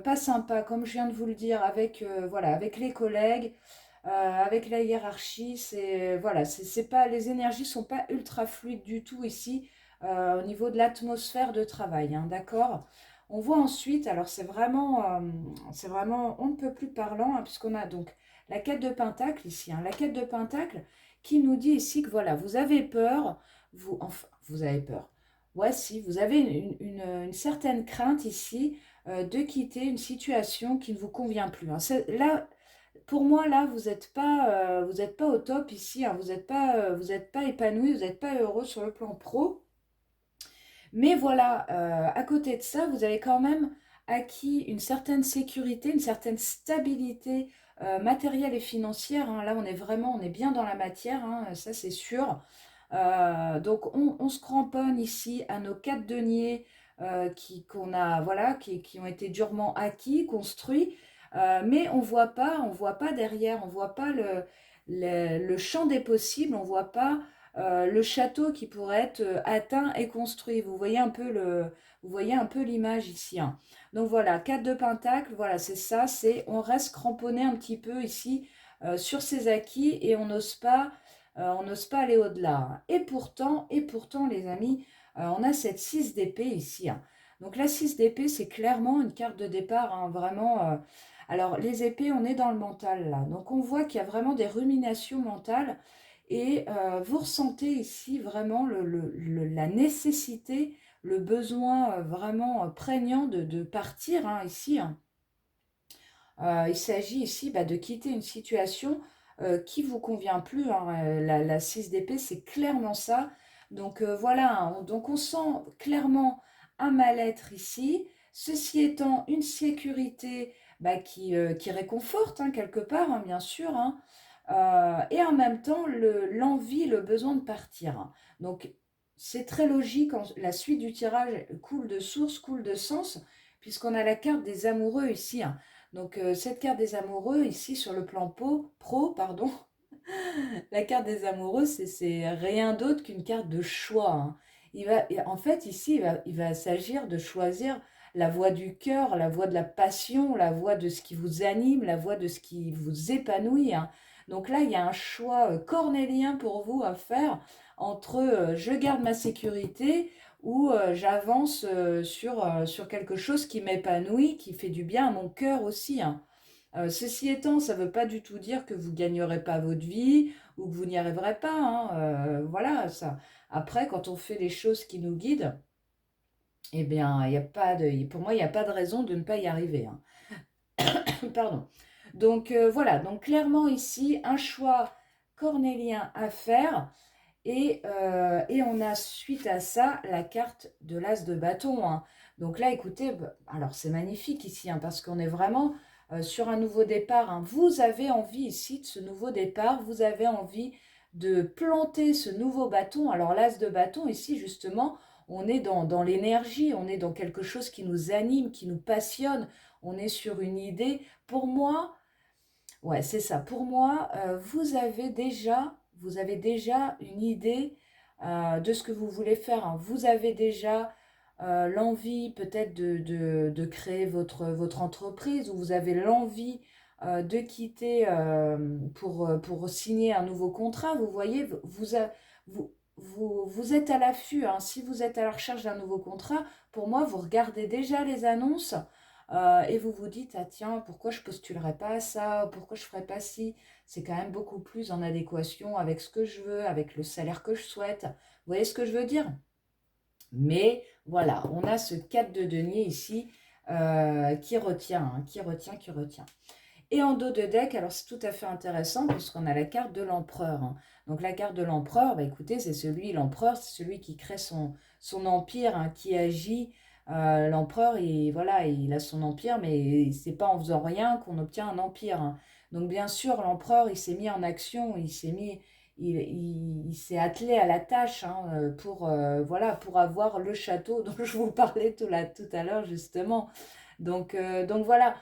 pas sympas, comme je viens de vous le dire, avec, voilà, avec les collègues, avec la hiérarchie, voilà, c'est pas, les énergies sont pas ultra fluides du tout ici, au niveau de l'atmosphère de travail, hein, d'accord? On voit ensuite, alors c'est vraiment, on ne peut plus parlant, hein, puisqu'on a donc la 4 de Pentacle ici, hein, la 4 de Pentacle qui nous dit ici que voilà, vous avez peur, vous avez peur. Voici, vous avez une certaine crainte ici de quitter une situation qui ne vous convient plus, hein. Là, pour moi, là, vous êtes pas au top ici, hein, vous êtes pas épanoui, vous n'êtes pas heureux sur le plan pro. Mais voilà, à côté de ça, vous avez quand même acquis une certaine sécurité, une certaine stabilité matérielle et financière, hein. Là, on est bien dans la matière, hein, ça c'est sûr. Donc, on se cramponne ici à nos 4 deniers qu'on a, voilà, qui ont été durement acquis, construits, mais on voit pas derrière, on voit pas le champ des possibles, on voit pas le château qui pourrait être atteint et construit. Vous voyez un peu l'image ici, hein. Donc voilà, 4 de Pentacle, voilà, c'est ça, on reste cramponné un petit peu ici sur ses acquis et on n'ose pas aller au-delà, hein. Et pourtant, les amis, on a cette 6 d'épée ici, hein. Donc la 6 d'épée, c'est clairement une carte de départ, hein, vraiment. Alors les épées, on est dans le mental là. Donc on voit qu'il y a vraiment des ruminations mentales et vous ressentez ici vraiment la nécessité, le besoin vraiment prégnant de partir, hein, ici, hein. Il s'agit ici de quitter une situation qui ne vous convient plus, hein. La 6 d'épée, c'est clairement ça. Donc voilà, hein, donc on sent clairement un mal-être ici. Ceci étant une sécurité qui réconforte, hein, quelque part, hein, bien sûr, hein. Et en même temps l'envie, le besoin de partir, hein. Donc c'est très logique, la suite du tirage coule de source, coule de sens, puisqu'on a la carte des amoureux ici, hein. Donc cette carte des amoureux ici sur le plan pro, pardon, la carte des amoureux c'est rien d'autre qu'une carte de choix, hein. En fait ici il va s'agir de choisir la voie du cœur, la voie de la passion, la voie de ce qui vous anime, la voie de ce qui vous épanouit, hein. Donc là il y a un choix cornélien pour vous à faire entre je garde ma sécurité ou j'avance sur quelque chose qui m'épanouit, qui fait du bien à mon cœur aussi, hein. Ceci étant, ça ne veut pas du tout dire que vous ne gagnerez pas votre vie ou que vous n'y arriverez pas, hein. Voilà, ça. Après, quand on fait les choses qui nous guident, eh bien, pour moi, il n'y a pas de raison de ne pas y arriver, hein. Pardon. Donc voilà, donc clairement ici, un choix cornélien à faire. Et on a suite à ça la carte de l'as de bâton, hein. Donc là, écoutez, alors c'est magnifique ici, hein, parce qu'on est vraiment sur un nouveau départ, hein. Vous avez envie ici de ce nouveau départ, vous avez envie de planter ce nouveau bâton. Alors l'as de bâton ici, justement, on est dans l'énergie, on est dans quelque chose qui nous anime, qui nous passionne, on est sur une idée. Pour moi, ouais, c'est ça. Pour moi, vous avez déjà une idée de ce que vous voulez faire, hein. Vous avez déjà l'envie peut-être de créer votre entreprise, ou vous avez l'envie de quitter pour signer un nouveau contrat. Vous voyez, vous êtes à l'affût, hein. Si vous êtes à la recherche d'un nouveau contrat, pour moi, vous regardez déjà les annonces et vous vous dites, ah tiens, pourquoi je postulerais pas à ça, pourquoi je ferais pas ci, c'est quand même beaucoup plus en adéquation avec ce que je veux, avec le salaire que je souhaite. Vous voyez ce que je veux dire? Mais voilà, on a ce 4 de denier ici qui retient, hein, qui retient, qui retient. Et en dos de deck, alors c'est tout à fait intéressant puisqu'on a la carte de l'empereur, hein. Donc la carte de l'empereur, bah écoutez, c'est celui, l'empereur, c'est celui qui crée son empire, hein, qui agit. L'empereur, voilà, il a son empire, mais c'est pas en faisant rien qu'on obtient un empire, hein. Donc bien sûr, l'empereur, il s'est mis en action, il s'est attelé à la tâche, hein, voilà, pour avoir le château dont je vous parlais tout à l'heure justement. Donc voilà.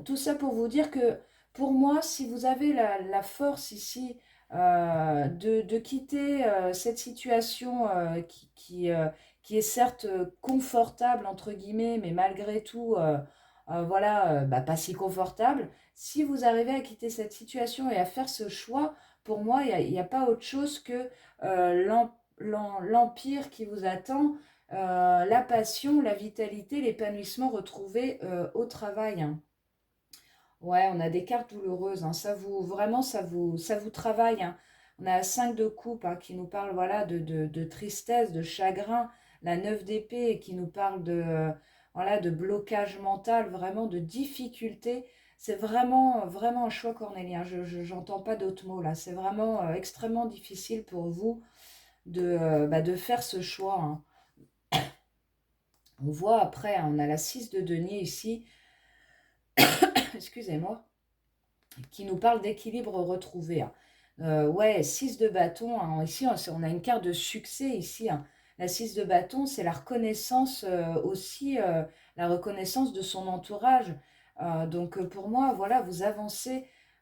Tout ça pour vous dire que pour moi, si vous avez la force ici de quitter cette situation qui est certes confortable, entre guillemets, mais malgré tout, voilà, bah, pas si confortable, si vous arrivez à quitter cette situation et à faire ce choix, pour moi, il y a pas autre chose que l'empire qui vous attend, la passion, la vitalité, l'épanouissement retrouvé au travail, hein. Ouais, on a des cartes douloureuses, hein. Vraiment, ça vous travaille, hein. On a la 5 de coupe, hein, qui nous parle, voilà, de tristesse, de chagrin. La 9 d'épée qui nous parle voilà, de blocage mental, vraiment de difficulté. C'est vraiment, vraiment un choix cornélien. J'entends pas d'autres mots là. C'est vraiment extrêmement difficile pour vous de faire ce choix, hein. On voit après, hein, on a la 6 de denier ici, excusez-moi, qui nous parle d'équilibre retrouvé, hein. Ouais, 6 de bâton, hein. Ici, on a une carte de succès ici, hein. La 6 de bâton, c'est la reconnaissance aussi, la reconnaissance de son entourage. Donc pour moi, voilà,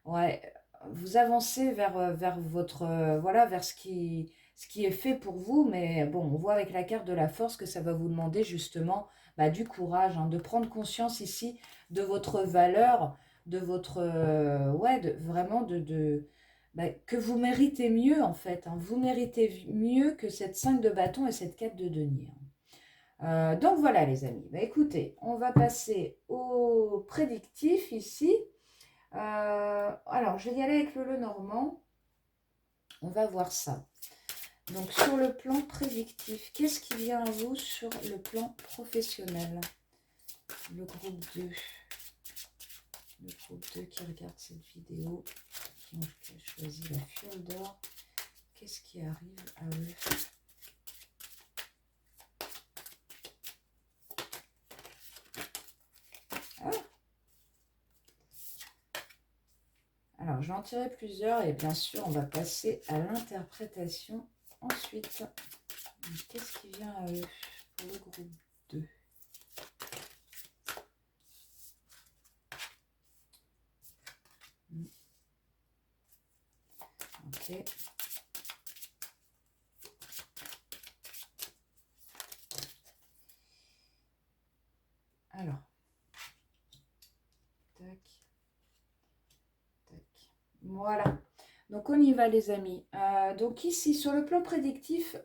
ouais, vous avancez vers votre, voilà, vers ce qui est fait pour vous. Mais bon, on voit avec la carte de la force que ça va vous demander justement bah, du courage, hein, de prendre conscience ici de votre valeur, de votre, ouais, vraiment bah, que vous méritez mieux en fait, hein. Vous méritez mieux que cette 5 de bâton et cette 4 de denier, hein. Donc voilà les amis, bah, écoutez, on va passer au prédictif ici. Alors je vais y aller avec le Lenormand, on va voir ça. Donc sur le plan prédictif, qu'est-ce qui vient à vous sur le plan professionnel? Le groupe 2. Le groupe 2 qui regarde cette vidéo, qui ont choisi la fiole d'or, qu'est-ce qui arrive à eux? Ah, alors, je vais en tirer plusieurs et bien sûr, on va passer à l'interprétation ensuite. Qu'est-ce qui vient à eux pour le groupe 2? Ok. Alors. Tac. Tac. Voilà. Donc on y va les amis. Donc ici sur le plan prédictif,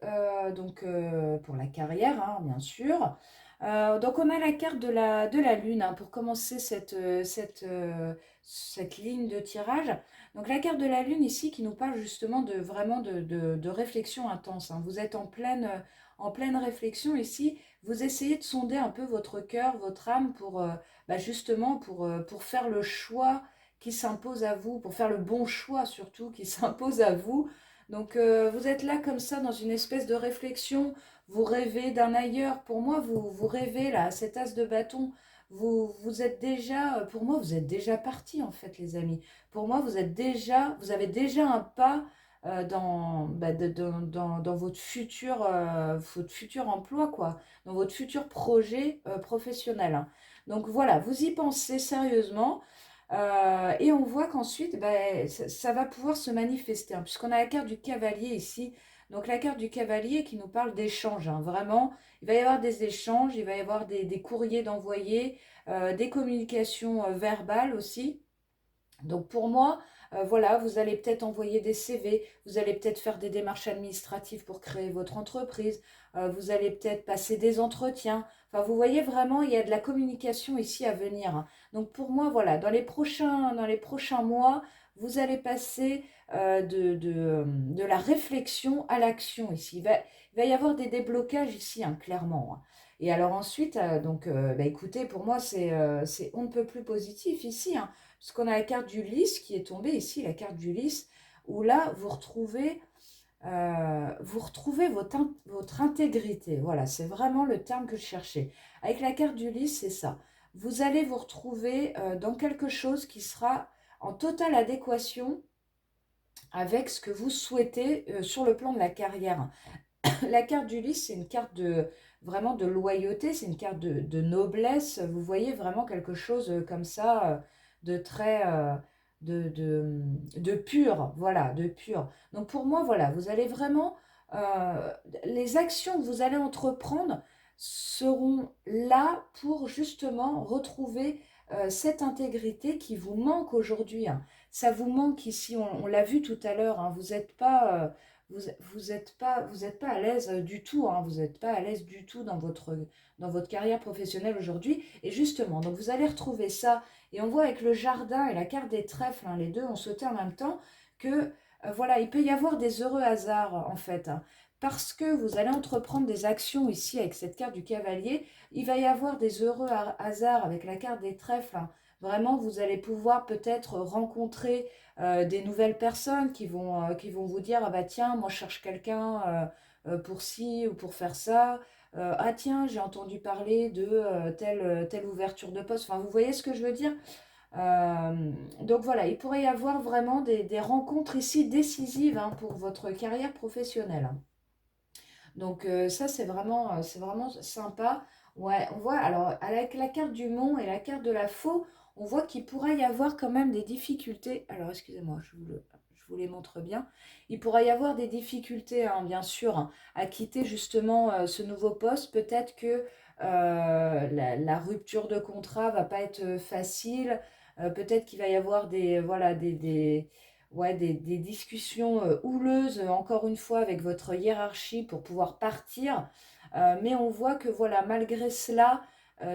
pour la carrière, hein, bien sûr. Donc on a la carte de la lune, hein, pour commencer cette ligne de tirage. Donc la carte de la lune ici qui nous parle justement de vraiment de réflexion intense, hein. Vous êtes en pleine réflexion ici. Vous essayez de sonder un peu votre cœur, votre âme justement pour faire le choix qui s'impose à vous, pour faire le bon choix surtout qui s'impose à vous. Donc vous êtes là comme ça dans une espèce de réflexion, vous rêvez d'un ailleurs. Pour moi, vous rêvez là, cet as de bâton. Vous êtes déjà, pour moi, vous êtes déjà parti en fait, les amis. Pour moi, vous avez déjà un pas dans votre futur emploi, quoi, dans votre futur projet professionnel, hein. Donc voilà, vous y pensez sérieusement. Et on voit qu'ensuite, ben, ça va pouvoir se manifester, hein, puisqu'on a la carte du cavalier ici. Donc la carte du cavalier qui nous parle d'échanges, hein, vraiment, il va y avoir des échanges, il va y avoir des courriers d'envoyer, des communications verbales aussi. Donc pour moi, voilà, vous allez peut-être envoyer des CV, vous allez peut-être faire des démarches administratives pour créer votre entreprise, vous allez peut-être passer des entretiens. Enfin, vous voyez vraiment, il y a de la communication ici à venir, hein. Donc pour moi, voilà, dans les prochains mois, vous allez passer de la réflexion à l'action ici. Il va y avoir des déblocages ici, hein, clairement, hein. Et alors ensuite, bah, écoutez, pour moi, c'est on ne peut plus positif ici, hein. Parce qu'on a la carte du lys qui est tombée ici, la carte du lys, où là, vous retrouvez votre intégrité. Voilà, c'est vraiment le terme que je cherchais. Avec la carte du lys, c'est ça. Vous allez vous retrouver dans quelque chose qui sera en totale adéquation avec ce que vous souhaitez sur le plan de la carrière. La carte du lys, c'est une carte vraiment de loyauté, c'est une carte de noblesse. Vous voyez vraiment quelque chose comme ça, de très, de pur, voilà, de pur. Donc pour moi, voilà, vous allez vraiment, les actions que vous allez entreprendre seront là pour justement retrouver cette intégrité qui vous manque aujourd'hui, hein. Ça vous manque ici, on l'a vu tout à l'heure, hein, vous n'êtes pas... vous êtes pas à l'aise du tout, hein, vous n'êtes pas à l'aise du tout dans votre carrière professionnelle aujourd'hui. Et justement, donc vous allez retrouver ça. Et on voit avec le jardin et la carte des trèfles, hein, les deux ont sauté en même temps, que voilà, il peut y avoir des heureux hasards en fait, hein. Parce que vous allez entreprendre des actions ici avec cette carte du cavalier, il va y avoir des heureux hasards avec la carte des trèfles, hein. Vraiment, vous allez pouvoir peut-être rencontrer des nouvelles personnes qui vont vous dire, ah bah tiens, moi je cherche quelqu'un pour ci ou pour faire ça. Ah tiens, j'ai entendu parler de telle ouverture de poste. Enfin, vous voyez ce que je veux dire? Donc voilà, il pourrait y avoir vraiment des rencontres ici décisives, hein, pour votre carrière professionnelle. Donc ça, c'est vraiment sympa. Ouais, on voit, alors avec la carte du mont et la carte de la faux, on voit qu'il pourrait y avoir quand même des difficultés. Alors excusez-moi, je vous les montre bien. Il pourrait y avoir des difficultés, hein, bien sûr, hein, à quitter justement ce nouveau poste. Peut-être que la rupture de contrat va pas être facile. Peut-être qu'il va y avoir voilà, ouais, des discussions houleuses, encore une fois, avec votre hiérarchie pour pouvoir partir. Mais on voit que, voilà, malgré cela,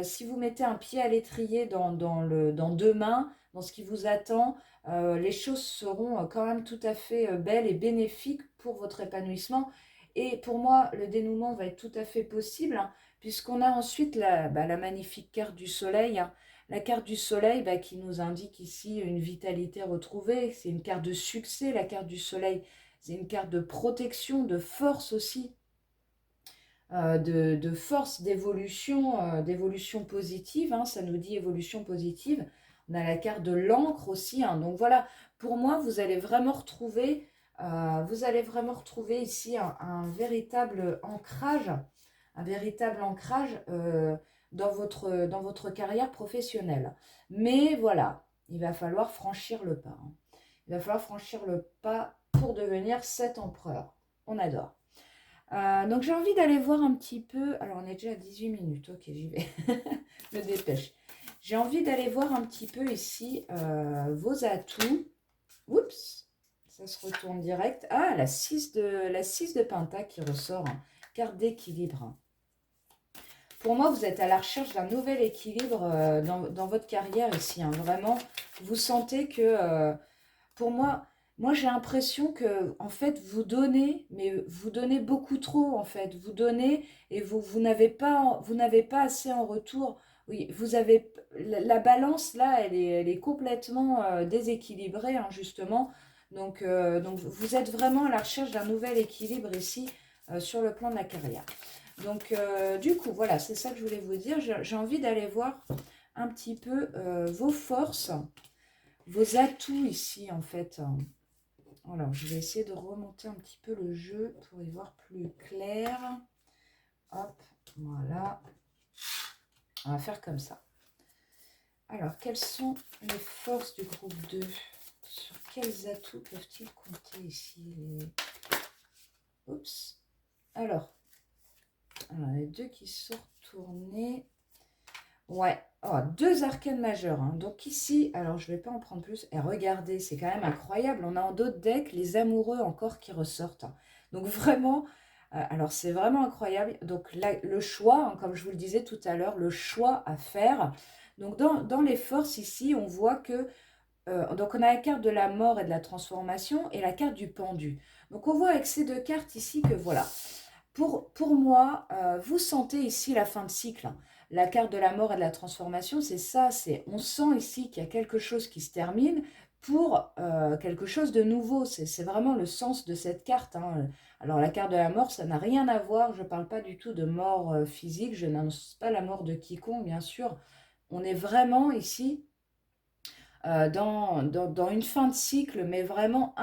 si vous mettez un pied à l'étrier dans demain, dans ce qui vous attend, les choses seront quand même tout à fait belles et bénéfiques pour votre épanouissement. Et pour moi, le dénouement va être tout à fait possible, hein, puisqu'on a ensuite la magnifique carte du soleil, hein. La carte du soleil, bah, qui nous indique ici une vitalité retrouvée, c'est une carte de succès, la carte du soleil, c'est une carte de protection, de force aussi, de force d'évolution positive, hein, ça nous dit évolution positive. On a la carte de l'encre aussi, hein. Donc voilà, pour moi, vous allez vraiment retrouver ici un véritable ancrage dans votre carrière professionnelle. Mais voilà, il va falloir franchir le pas, hein. Il va falloir franchir le pas pour devenir cet empereur. On adore. Donc j'ai envie d'aller voir un petit peu. Alors on est déjà à 18 minutes. Ok, j'y vais. Je me dépêche. J'ai envie d'aller voir un petit peu ici vos atouts. Oups, ça se retourne direct. Ah, la 6 de Penta qui ressort, hein. Carte d'équilibre, hein. Pour moi, vous êtes à la recherche d'un nouvel équilibre dans votre carrière ici, hein. Vraiment, vous sentez que, pour moi j'ai l'impression que, en fait, vous donnez, mais vous donnez beaucoup trop, en fait. Vous donnez et vous n'avez pas assez en retour. Oui, vous avez, la balance, là, elle est complètement déséquilibrée, hein, justement. Donc, vous êtes vraiment à la recherche d'un nouvel équilibre ici sur le plan de la carrière. Donc, du coup, voilà, c'est ça que je voulais vous dire. J'ai envie d'aller voir un petit peu vos forces, vos atouts ici, en fait. Alors, je vais essayer de remonter un petit peu le jeu pour y voir plus clair. Hop, voilà. On va faire comme ça. Alors, quelles sont les forces du groupe 2? Sur quels atouts peuvent-ils compter ici Oups. Alors, les deux qui sont retournés. Ouais, oh, deux arcanes majeures. Hein. Donc ici, alors je ne vais pas en prendre plus. Et regardez, c'est quand même incroyable. On a en d'autres decks les amoureux encore qui ressortent. Hein. Donc vraiment, alors c'est vraiment incroyable. Donc là, le choix, hein, comme je vous le disais tout à l'heure, le choix à faire. Donc dans les forces ici, on voit que donc on a la carte de la mort et de la transformation et la carte du pendu. Donc on voit avec ces deux cartes ici que voilà, pour moi, vous sentez ici la fin de cycle. Hein. La carte de la mort et de la transformation, c'est ça, on sent ici qu'il y a quelque chose qui se termine pour quelque chose de nouveau. C'est vraiment le sens de cette carte. Hein. Alors la carte de la mort, ça n'a rien à voir, je ne parle pas du tout de mort physique, je n'annonce pas la mort de quiconque, bien sûr. On est vraiment ici dans une fin de cycle, mais vraiment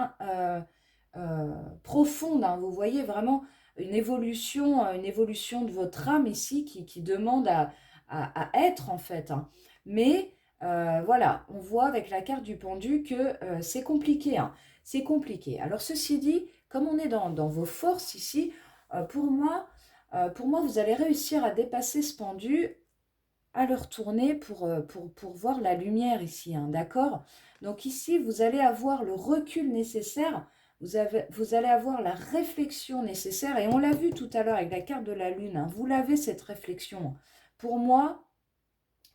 profonde. Hein. Vous voyez vraiment une évolution de votre âme ici qui demande à être en fait. Hein. Mais voilà, on voit avec la carte du pendu que c'est compliqué. Hein. C'est compliqué. Alors ceci dit, comme on est dans vos forces ici, pour moi, vous allez réussir à dépasser ce pendu à le retourner pour voir la lumière ici, hein, d'accord? Donc ici, vous allez avoir le recul nécessaire, vous allez avoir la réflexion nécessaire, et on l'a vu tout à l'heure avec la carte de la lune, hein, vous l'avez cette réflexion. Pour moi,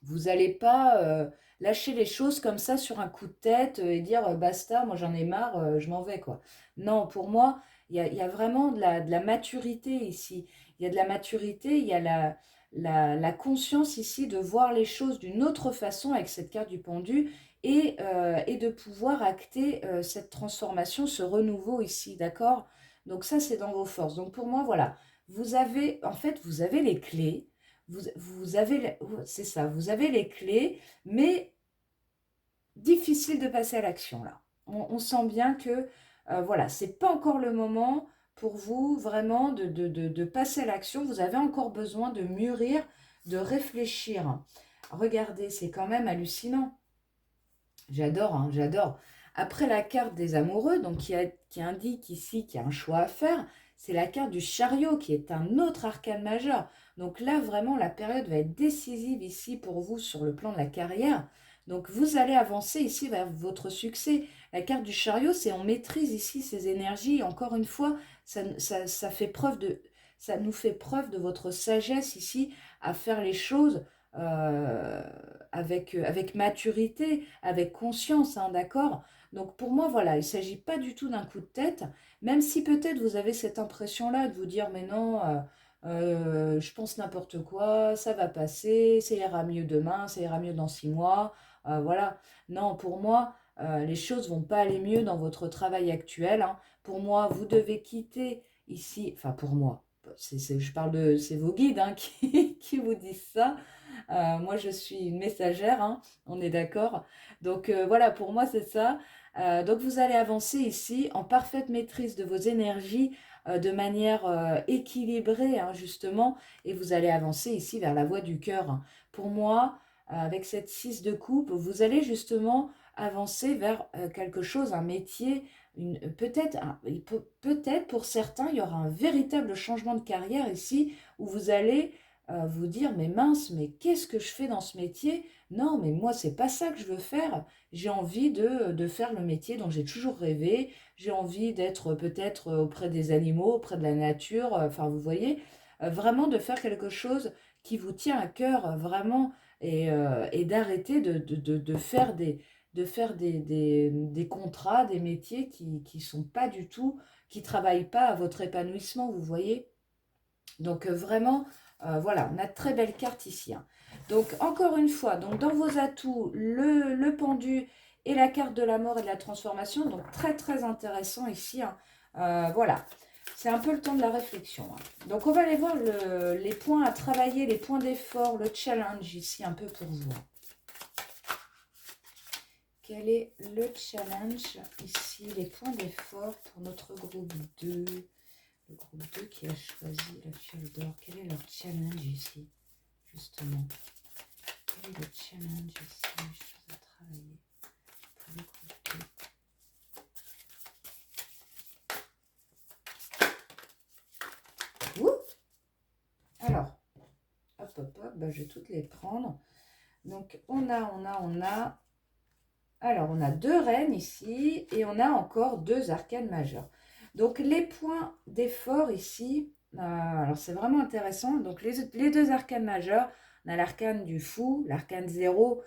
vous n'allez pas lâcher les choses comme ça sur un coup de tête et dire basta, moi j'en ai marre, je m'en vais, quoi. Non, pour moi, il y a vraiment de la maturité ici. Il y a de la maturité, il y a la conscience ici de voir les choses d'une autre façon avec cette carte du pendu et de pouvoir acter cette transformation, ce renouveau ici, d'accord? Donc ça, c'est dans vos forces. Donc pour moi, voilà, en fait, vous avez les clés. Vous avez, c'est ça, vous avez les clés, mais difficile de passer à l'action là. On sent bien que, voilà, c'est pas encore le moment pour vous vraiment de passer à l'action. Vous avez encore besoin de mûrir, de réfléchir. Regardez, c'est quand même hallucinant. J'adore, hein, j'adore. Après la carte des amoureux, donc qui indique ici qu'il y a un choix à faire, c'est la carte du chariot qui est un autre arcane majeur. Donc là, vraiment, la période va être décisive ici pour vous sur le plan de la carrière. Donc vous allez avancer ici vers votre succès. La carte du chariot, c'est on maîtrise ici ses énergies. Encore une fois, ça fait preuve ça nous fait preuve de votre sagesse ici à faire les choses euh, avec maturité, avec conscience, hein, d'accord? Donc pour moi, voilà, il ne s'agit pas du tout d'un coup de tête, même si peut-être vous avez cette impression-là de vous dire, mais non, je pense n'importe quoi, ça va passer, ça ira mieux demain, ça ira mieux dans 6 mois, voilà. Non, pour moi, les choses vont pas aller mieux dans votre travail actuel. Hein. Pour moi, vous devez quitter ici, enfin pour moi, je parle c'est vos guides hein, qui vous disent ça. Moi, je suis une messagère, hein, on est d'accord. Donc voilà, pour moi, c'est ça. Donc vous allez avancer ici en parfaite maîtrise de vos énergies, de manière équilibrée, hein, justement, et vous allez avancer ici vers la voie du cœur. Hein. Pour moi, avec cette 6 de coupe, vous allez justement avancer vers quelque chose, un métier, peut-être peut-être pour certains, il y aura un véritable changement de carrière ici, où vous allez vous dire mais mince, mais qu'est-ce que je fais dans ce métier? Non, mais moi c'est pas ça que je veux faire. J'ai envie de faire le métier dont j'ai toujours rêvé. J'ai envie d'être peut-être auprès des animaux, auprès de la nature. Enfin, vous voyez, vraiment de faire quelque chose qui vous tient à cœur vraiment et d'arrêter de faire des contrats, des métiers qui sont pas du tout, qui travaillent pas à votre épanouissement, vous voyez. Donc vraiment, voilà, on a de très belles cartes ici. Hein. Donc encore une fois, donc dans vos atouts, le pendu et la carte de la mort et de la transformation. Donc très très intéressant ici. Hein. Voilà, c'est un peu le temps de la réflexion. Hein. Donc on va aller voir les points à travailler, les points d'effort, le challenge ici un peu pour vous. Hein. Quel est le challenge ici, les points d'effort pour notre groupe 2? Le groupe 2 qui a choisi la fiole d'or. Quel est leur challenge ici, justement? Quel est le challenge ici, les choses à travailler pour l'écouter. Ouh. Alors, hop, bah, je vais toutes les prendre. Donc, on a. Alors, on a 2 reines ici et on a encore 2 arcanes majeures. Donc, les points d'effort ici, alors c'est vraiment intéressant. Donc, les 2 arcanes majeures, on a l'arcane du fou, l'arcane 0,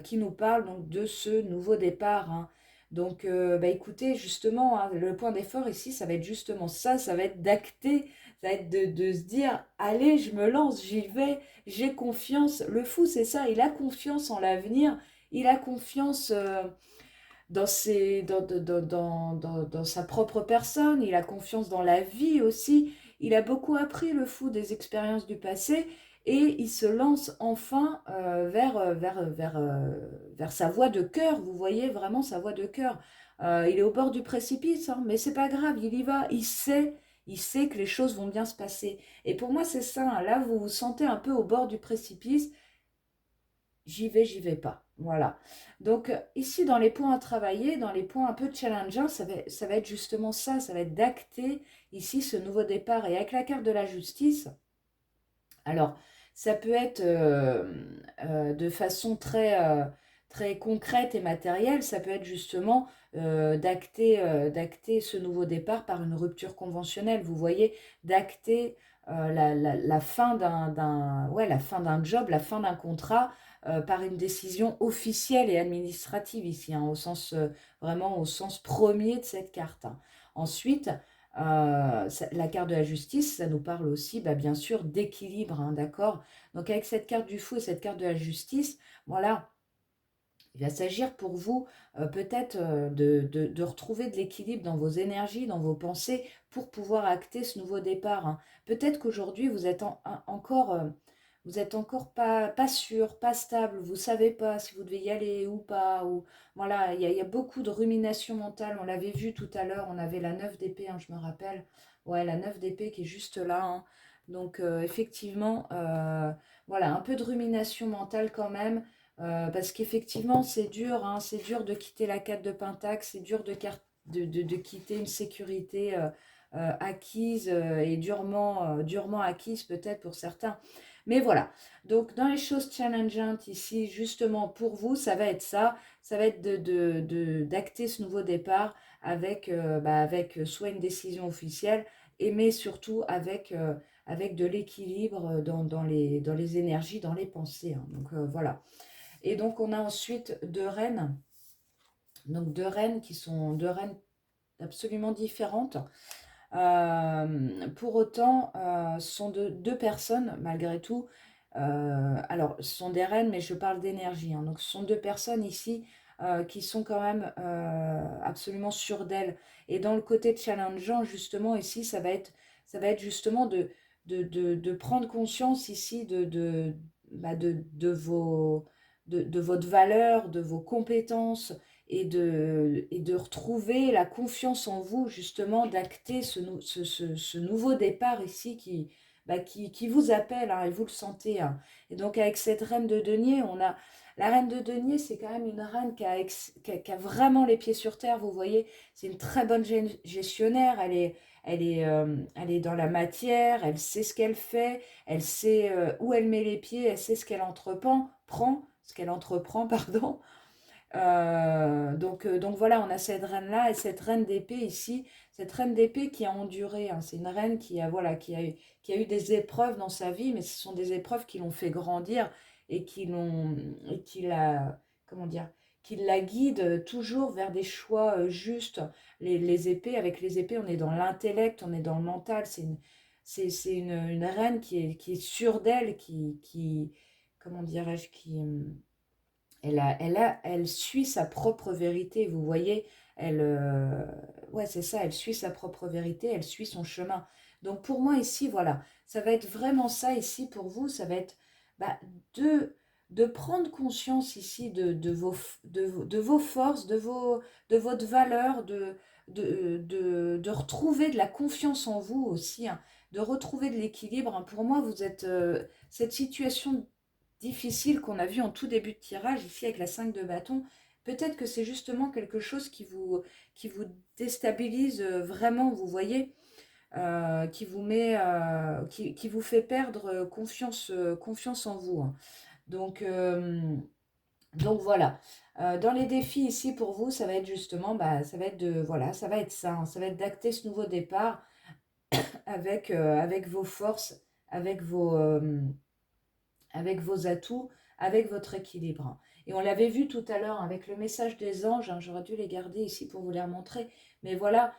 qui nous parle donc de ce nouveau départ, hein. Donc, bah, écoutez, justement, hein, le point d'effort ici, ça va être justement ça, ça va être d'acter, ça va être de se dire, allez, je me lance, j'y vais, j'ai confiance. Le fou, c'est ça, il a confiance en l'avenir, il a confiance dans sa propre personne, il a confiance dans la vie aussi. Il a beaucoup appris, le fou, des expériences du passé et il se lance enfin vers sa voie de cœur. Vous voyez vraiment sa voie de cœur. Il est au bord du précipice, hein, mais c'est pas grave, il y va. Il sait que les choses vont bien se passer. Et pour moi, c'est ça, hein. Là, vous vous sentez un peu au bord du précipice. J'y vais pas. Voilà. Donc, ici, dans les points à travailler, dans les points un peu challengeants, ça va être justement ça. Ça va être d'acter ici ce nouveau départ. Et avec la carte de la justice, alors, ça peut être de façon très concrète et matérielle. Ça peut être justement d'acter ce nouveau départ par une rupture conventionnelle. Vous voyez, d'acter la fin ouais, la fin d'un job, la fin d'un contrat par une décision officielle et administrative ici, hein, au sens, vraiment au sens premier de cette carte, hein. Ensuite, la carte de la justice, ça nous parle aussi, bah, bien sûr, d'équilibre, hein, d'accord? Donc avec cette carte du fou et cette carte de la justice, voilà, il va s'agir pour vous peut-être de retrouver de l'équilibre dans vos énergies, dans vos pensées, pour pouvoir acter ce nouveau départ, hein. Peut-être qu'aujourd'hui, vous êtes encore pas sûr, pas stable, vous ne savez pas si vous devez y aller ou pas. Ou, voilà, il y a beaucoup de rumination mentale. On l'avait vu tout à l'heure, on avait la 9 d'épée, hein, je me rappelle. Ouais, la 9 d'épée qui est juste là, hein. Donc, effectivement, voilà, un peu de rumination mentale quand même. Parce qu'effectivement, c'est dur, hein, c'est dur de quitter la 4 de Pentacle, c'est dur de quitter une sécurité acquise et durement acquise peut-être pour certains. Mais voilà, donc dans les choses challengeantes ici, justement pour vous, ça va être d'acter ce nouveau départ avec, avec soit une décision officielle, mais surtout avec de l'équilibre dans les énergies, dans les pensées, hein. Donc voilà. Et donc, on a ensuite 2 reines. Donc, 2 reines qui sont 2 reines absolument différentes. Pour autant, ce sont 2 personnes, malgré tout. Alors, ce sont des reines, mais je parle d'énergie, hein. Donc, ce sont 2 personnes ici qui sont quand même absolument sûres d'elles. Et dans le côté challengeant, justement, ici, ça va être justement de prendre conscience ici de votre valeur, de vos compétences et de retrouver la confiance en vous, justement, d'acter ce nouveau départ ici qui vous appelle, hein, et vous le sentez, hein. Et donc, avec cette reine de denier, on a. La reine de denier, c'est quand même une reine qui a vraiment les pieds sur terre, vous voyez. C'est une très bonne gestionnaire, elle est dans la matière, elle sait ce qu'elle fait, elle sait où elle met les pieds, elle sait ce qu'elle ce qu'elle entreprend, pardon. Donc voilà, on a cette reine-là et cette reine d'épée ici, cette reine d'épée qui a enduré, hein. C'est une reine voilà, qui a eu des épreuves dans sa vie, mais ce sont des épreuves qui l'ont fait grandir et et comment dire, qui la guident toujours vers des choix justes. Les épées, avec les épées, on est dans l'intellect, on est dans le mental. C'est une reine qui est sûre d'elle, comment dirais-je, elle suit sa propre vérité, vous voyez, ouais, c'est ça, elle suit sa propre vérité, elle suit son chemin. Donc pour moi ici, voilà, ça va être vraiment ça ici pour vous, ça va être bah, de prendre conscience ici de vos forces, de votre valeur, de retrouver de la confiance en vous aussi, hein, de retrouver de l'équilibre, hein. Pour moi, vous êtes cette situation difficile qu'on a vu en tout début de tirage, ici avec la 5 de bâton, peut-être que c'est justement quelque chose qui vous déstabilise vraiment, vous voyez, qui vous met, qui vous fait perdre confiance en vous, hein. Donc, donc voilà. Dans les défis ici pour vous, ça va être justement, bah, ça va être de, voilà, ça va être ça, hein, ça va être d'acter ce nouveau départ avec vos forces, avec avec vos atouts, avec votre équilibre. Et on l'avait vu tout à l'heure avec le message des anges, hein, j'aurais dû les garder ici pour vous les remontrer, mais voilà,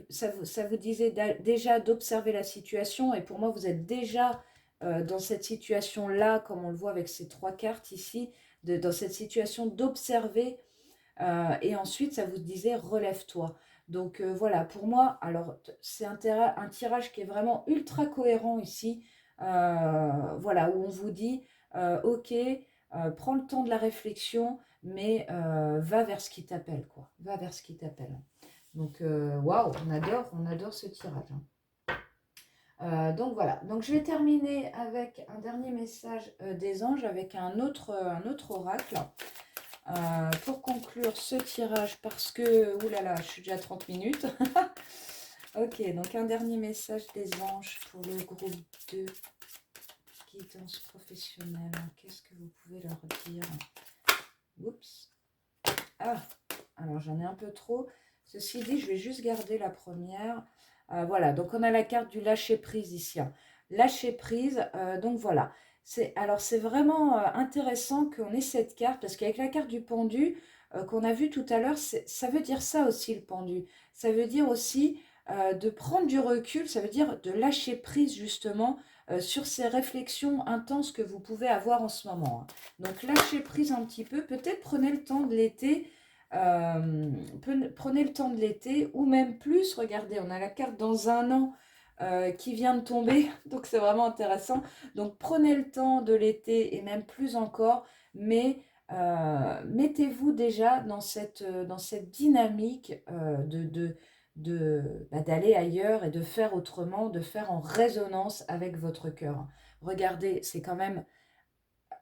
ça vous disait déjà d'observer la situation, et pour moi vous êtes déjà dans cette situation-là, comme on le voit avec ces trois cartes ici, dans cette situation d'observer, et ensuite ça vous disait relève-toi. Donc voilà, pour moi, alors c'est un tirage qui est vraiment ultra cohérent ici, voilà, où on vous dit, ok, prends le temps de la réflexion, mais va vers ce qui t'appelle, quoi. Va vers ce qui t'appelle. Donc, waouh, on adore ce tirage, hein. Donc voilà, donc je vais terminer avec un dernier message des anges, avec un autre oracle, pour conclure ce tirage, parce que, oulala, je suis déjà à 30 minutes. Ok, donc un dernier message des anges pour le groupe 2. Guidance professionnelle, qu'est-ce que vous pouvez leur dire? Oups. Ah, alors j'en ai un peu trop. Ceci dit, je vais juste garder la première. Voilà, donc on a la carte du lâcher-prise ici, hein. Lâcher-prise, donc voilà. Alors c'est vraiment intéressant qu'on ait cette carte, parce qu'avec la carte du pendu qu'on a vu tout à l'heure, ça veut dire ça aussi, le pendu. Ça veut dire aussi de prendre du recul, ça veut dire de lâcher prise justement sur ces réflexions intenses que vous pouvez avoir en ce moment, hein. Donc lâchez prise un petit peu, peut-être prenez le temps de l'été, prenez le temps de l'été, ou même plus, regardez, on a la carte dans un an qui vient de tomber, donc c'est vraiment intéressant. Donc prenez le temps de l'été, et même plus encore, mais mettez-vous déjà dans cette dynamique d'aller ailleurs et de faire autrement, de faire en résonance avec votre cœur. Regardez, c'est quand même,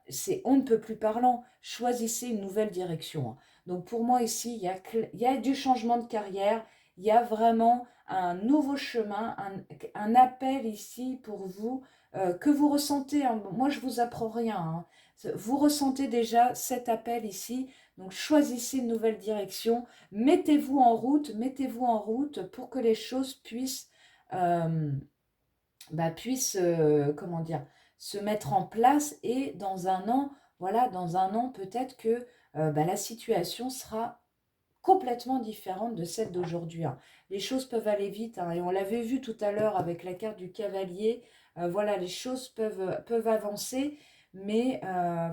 c'est on ne peut plus parlant. Choisissez une nouvelle direction, hein. Donc pour moi ici, il y a du changement de carrière, il y a vraiment un nouveau chemin, un appel ici pour vous, que vous ressentez, hein. Moi, je vous apprends rien, hein. Vous ressentez déjà cet appel ici. Donc choisissez une nouvelle direction, mettez-vous en route pour que les choses euh, puissent, comment dire, se mettre en place, et dans un an, voilà, dans un an, peut-être que la situation sera complètement différente de celle d'aujourd'hui, hein. Les choses peuvent aller vite, hein, et on l'avait vu tout à l'heure avec la carte du cavalier. Voilà, les choses peuvent avancer, mais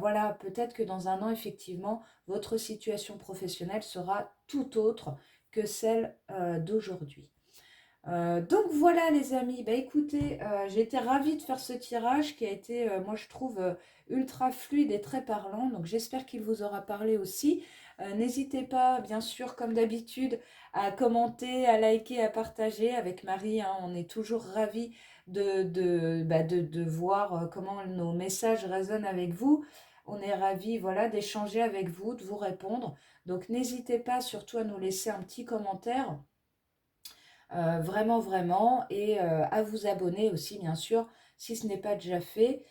voilà, peut-être que dans un an, effectivement, votre situation professionnelle sera tout autre que celle d'aujourd'hui. Donc voilà les amis, bah écoutez, j'ai été ravie de faire ce tirage qui a été, moi je trouve, ultra fluide et très parlant, donc j'espère qu'il vous aura parlé aussi. N'hésitez pas, bien sûr, comme d'habitude, à commenter, à liker, à partager avec Marie, hein. On est toujours ravis de voir comment nos messages résonnent avec vous. On est ravis, voilà, d'échanger avec vous, de vous répondre. Donc n'hésitez pas surtout à nous laisser un petit commentaire. Vraiment, vraiment, et à vous abonner aussi, bien sûr, si ce n'est pas déjà fait,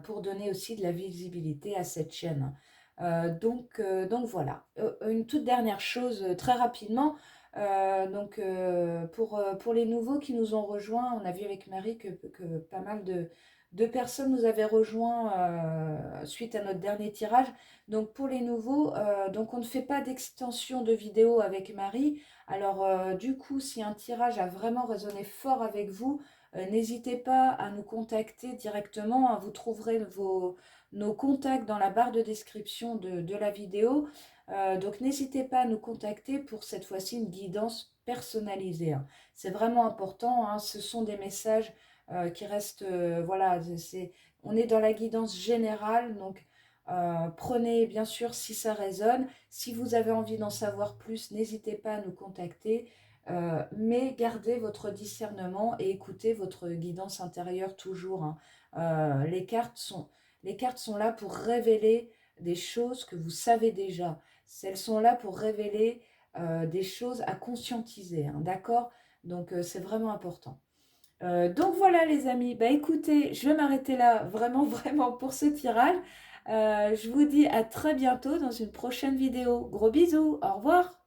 pour donner aussi de la visibilité à cette chaîne. Donc voilà. Une toute dernière chose, très rapidement. Pour les nouveaux qui nous ont rejoints, on a vu avec Marie que pas mal de personnes nous avaient rejoints suite à notre dernier tirage. Donc pour les nouveaux, donc on ne fait pas d'extension de vidéo avec Marie. Alors, du coup, si un tirage a vraiment résonné fort avec vous, n'hésitez pas à nous contacter directement, hein. Vous trouverez nos contacts dans la barre de description de la vidéo. Donc, n'hésitez pas à nous contacter pour cette fois-ci une guidance personnalisée, hein. C'est vraiment important, hein. Ce sont des messages qui restent, voilà, on est dans la guidance générale, donc prenez bien sûr si ça résonne. Si vous avez envie d'en savoir plus, n'hésitez pas à nous contacter, mais gardez votre discernement et écoutez votre guidance intérieure toujours, hein. Les cartes sont là pour révéler des choses que vous savez déjà. Elles sont là pour révéler des choses à conscientiser, hein, d'accord? Donc, c'est vraiment important. Donc voilà les amis, bah écoutez, je vais m'arrêter là vraiment vraiment pour ce tirage. Je vous dis à très bientôt dans une prochaine vidéo. Gros bisous, au revoir.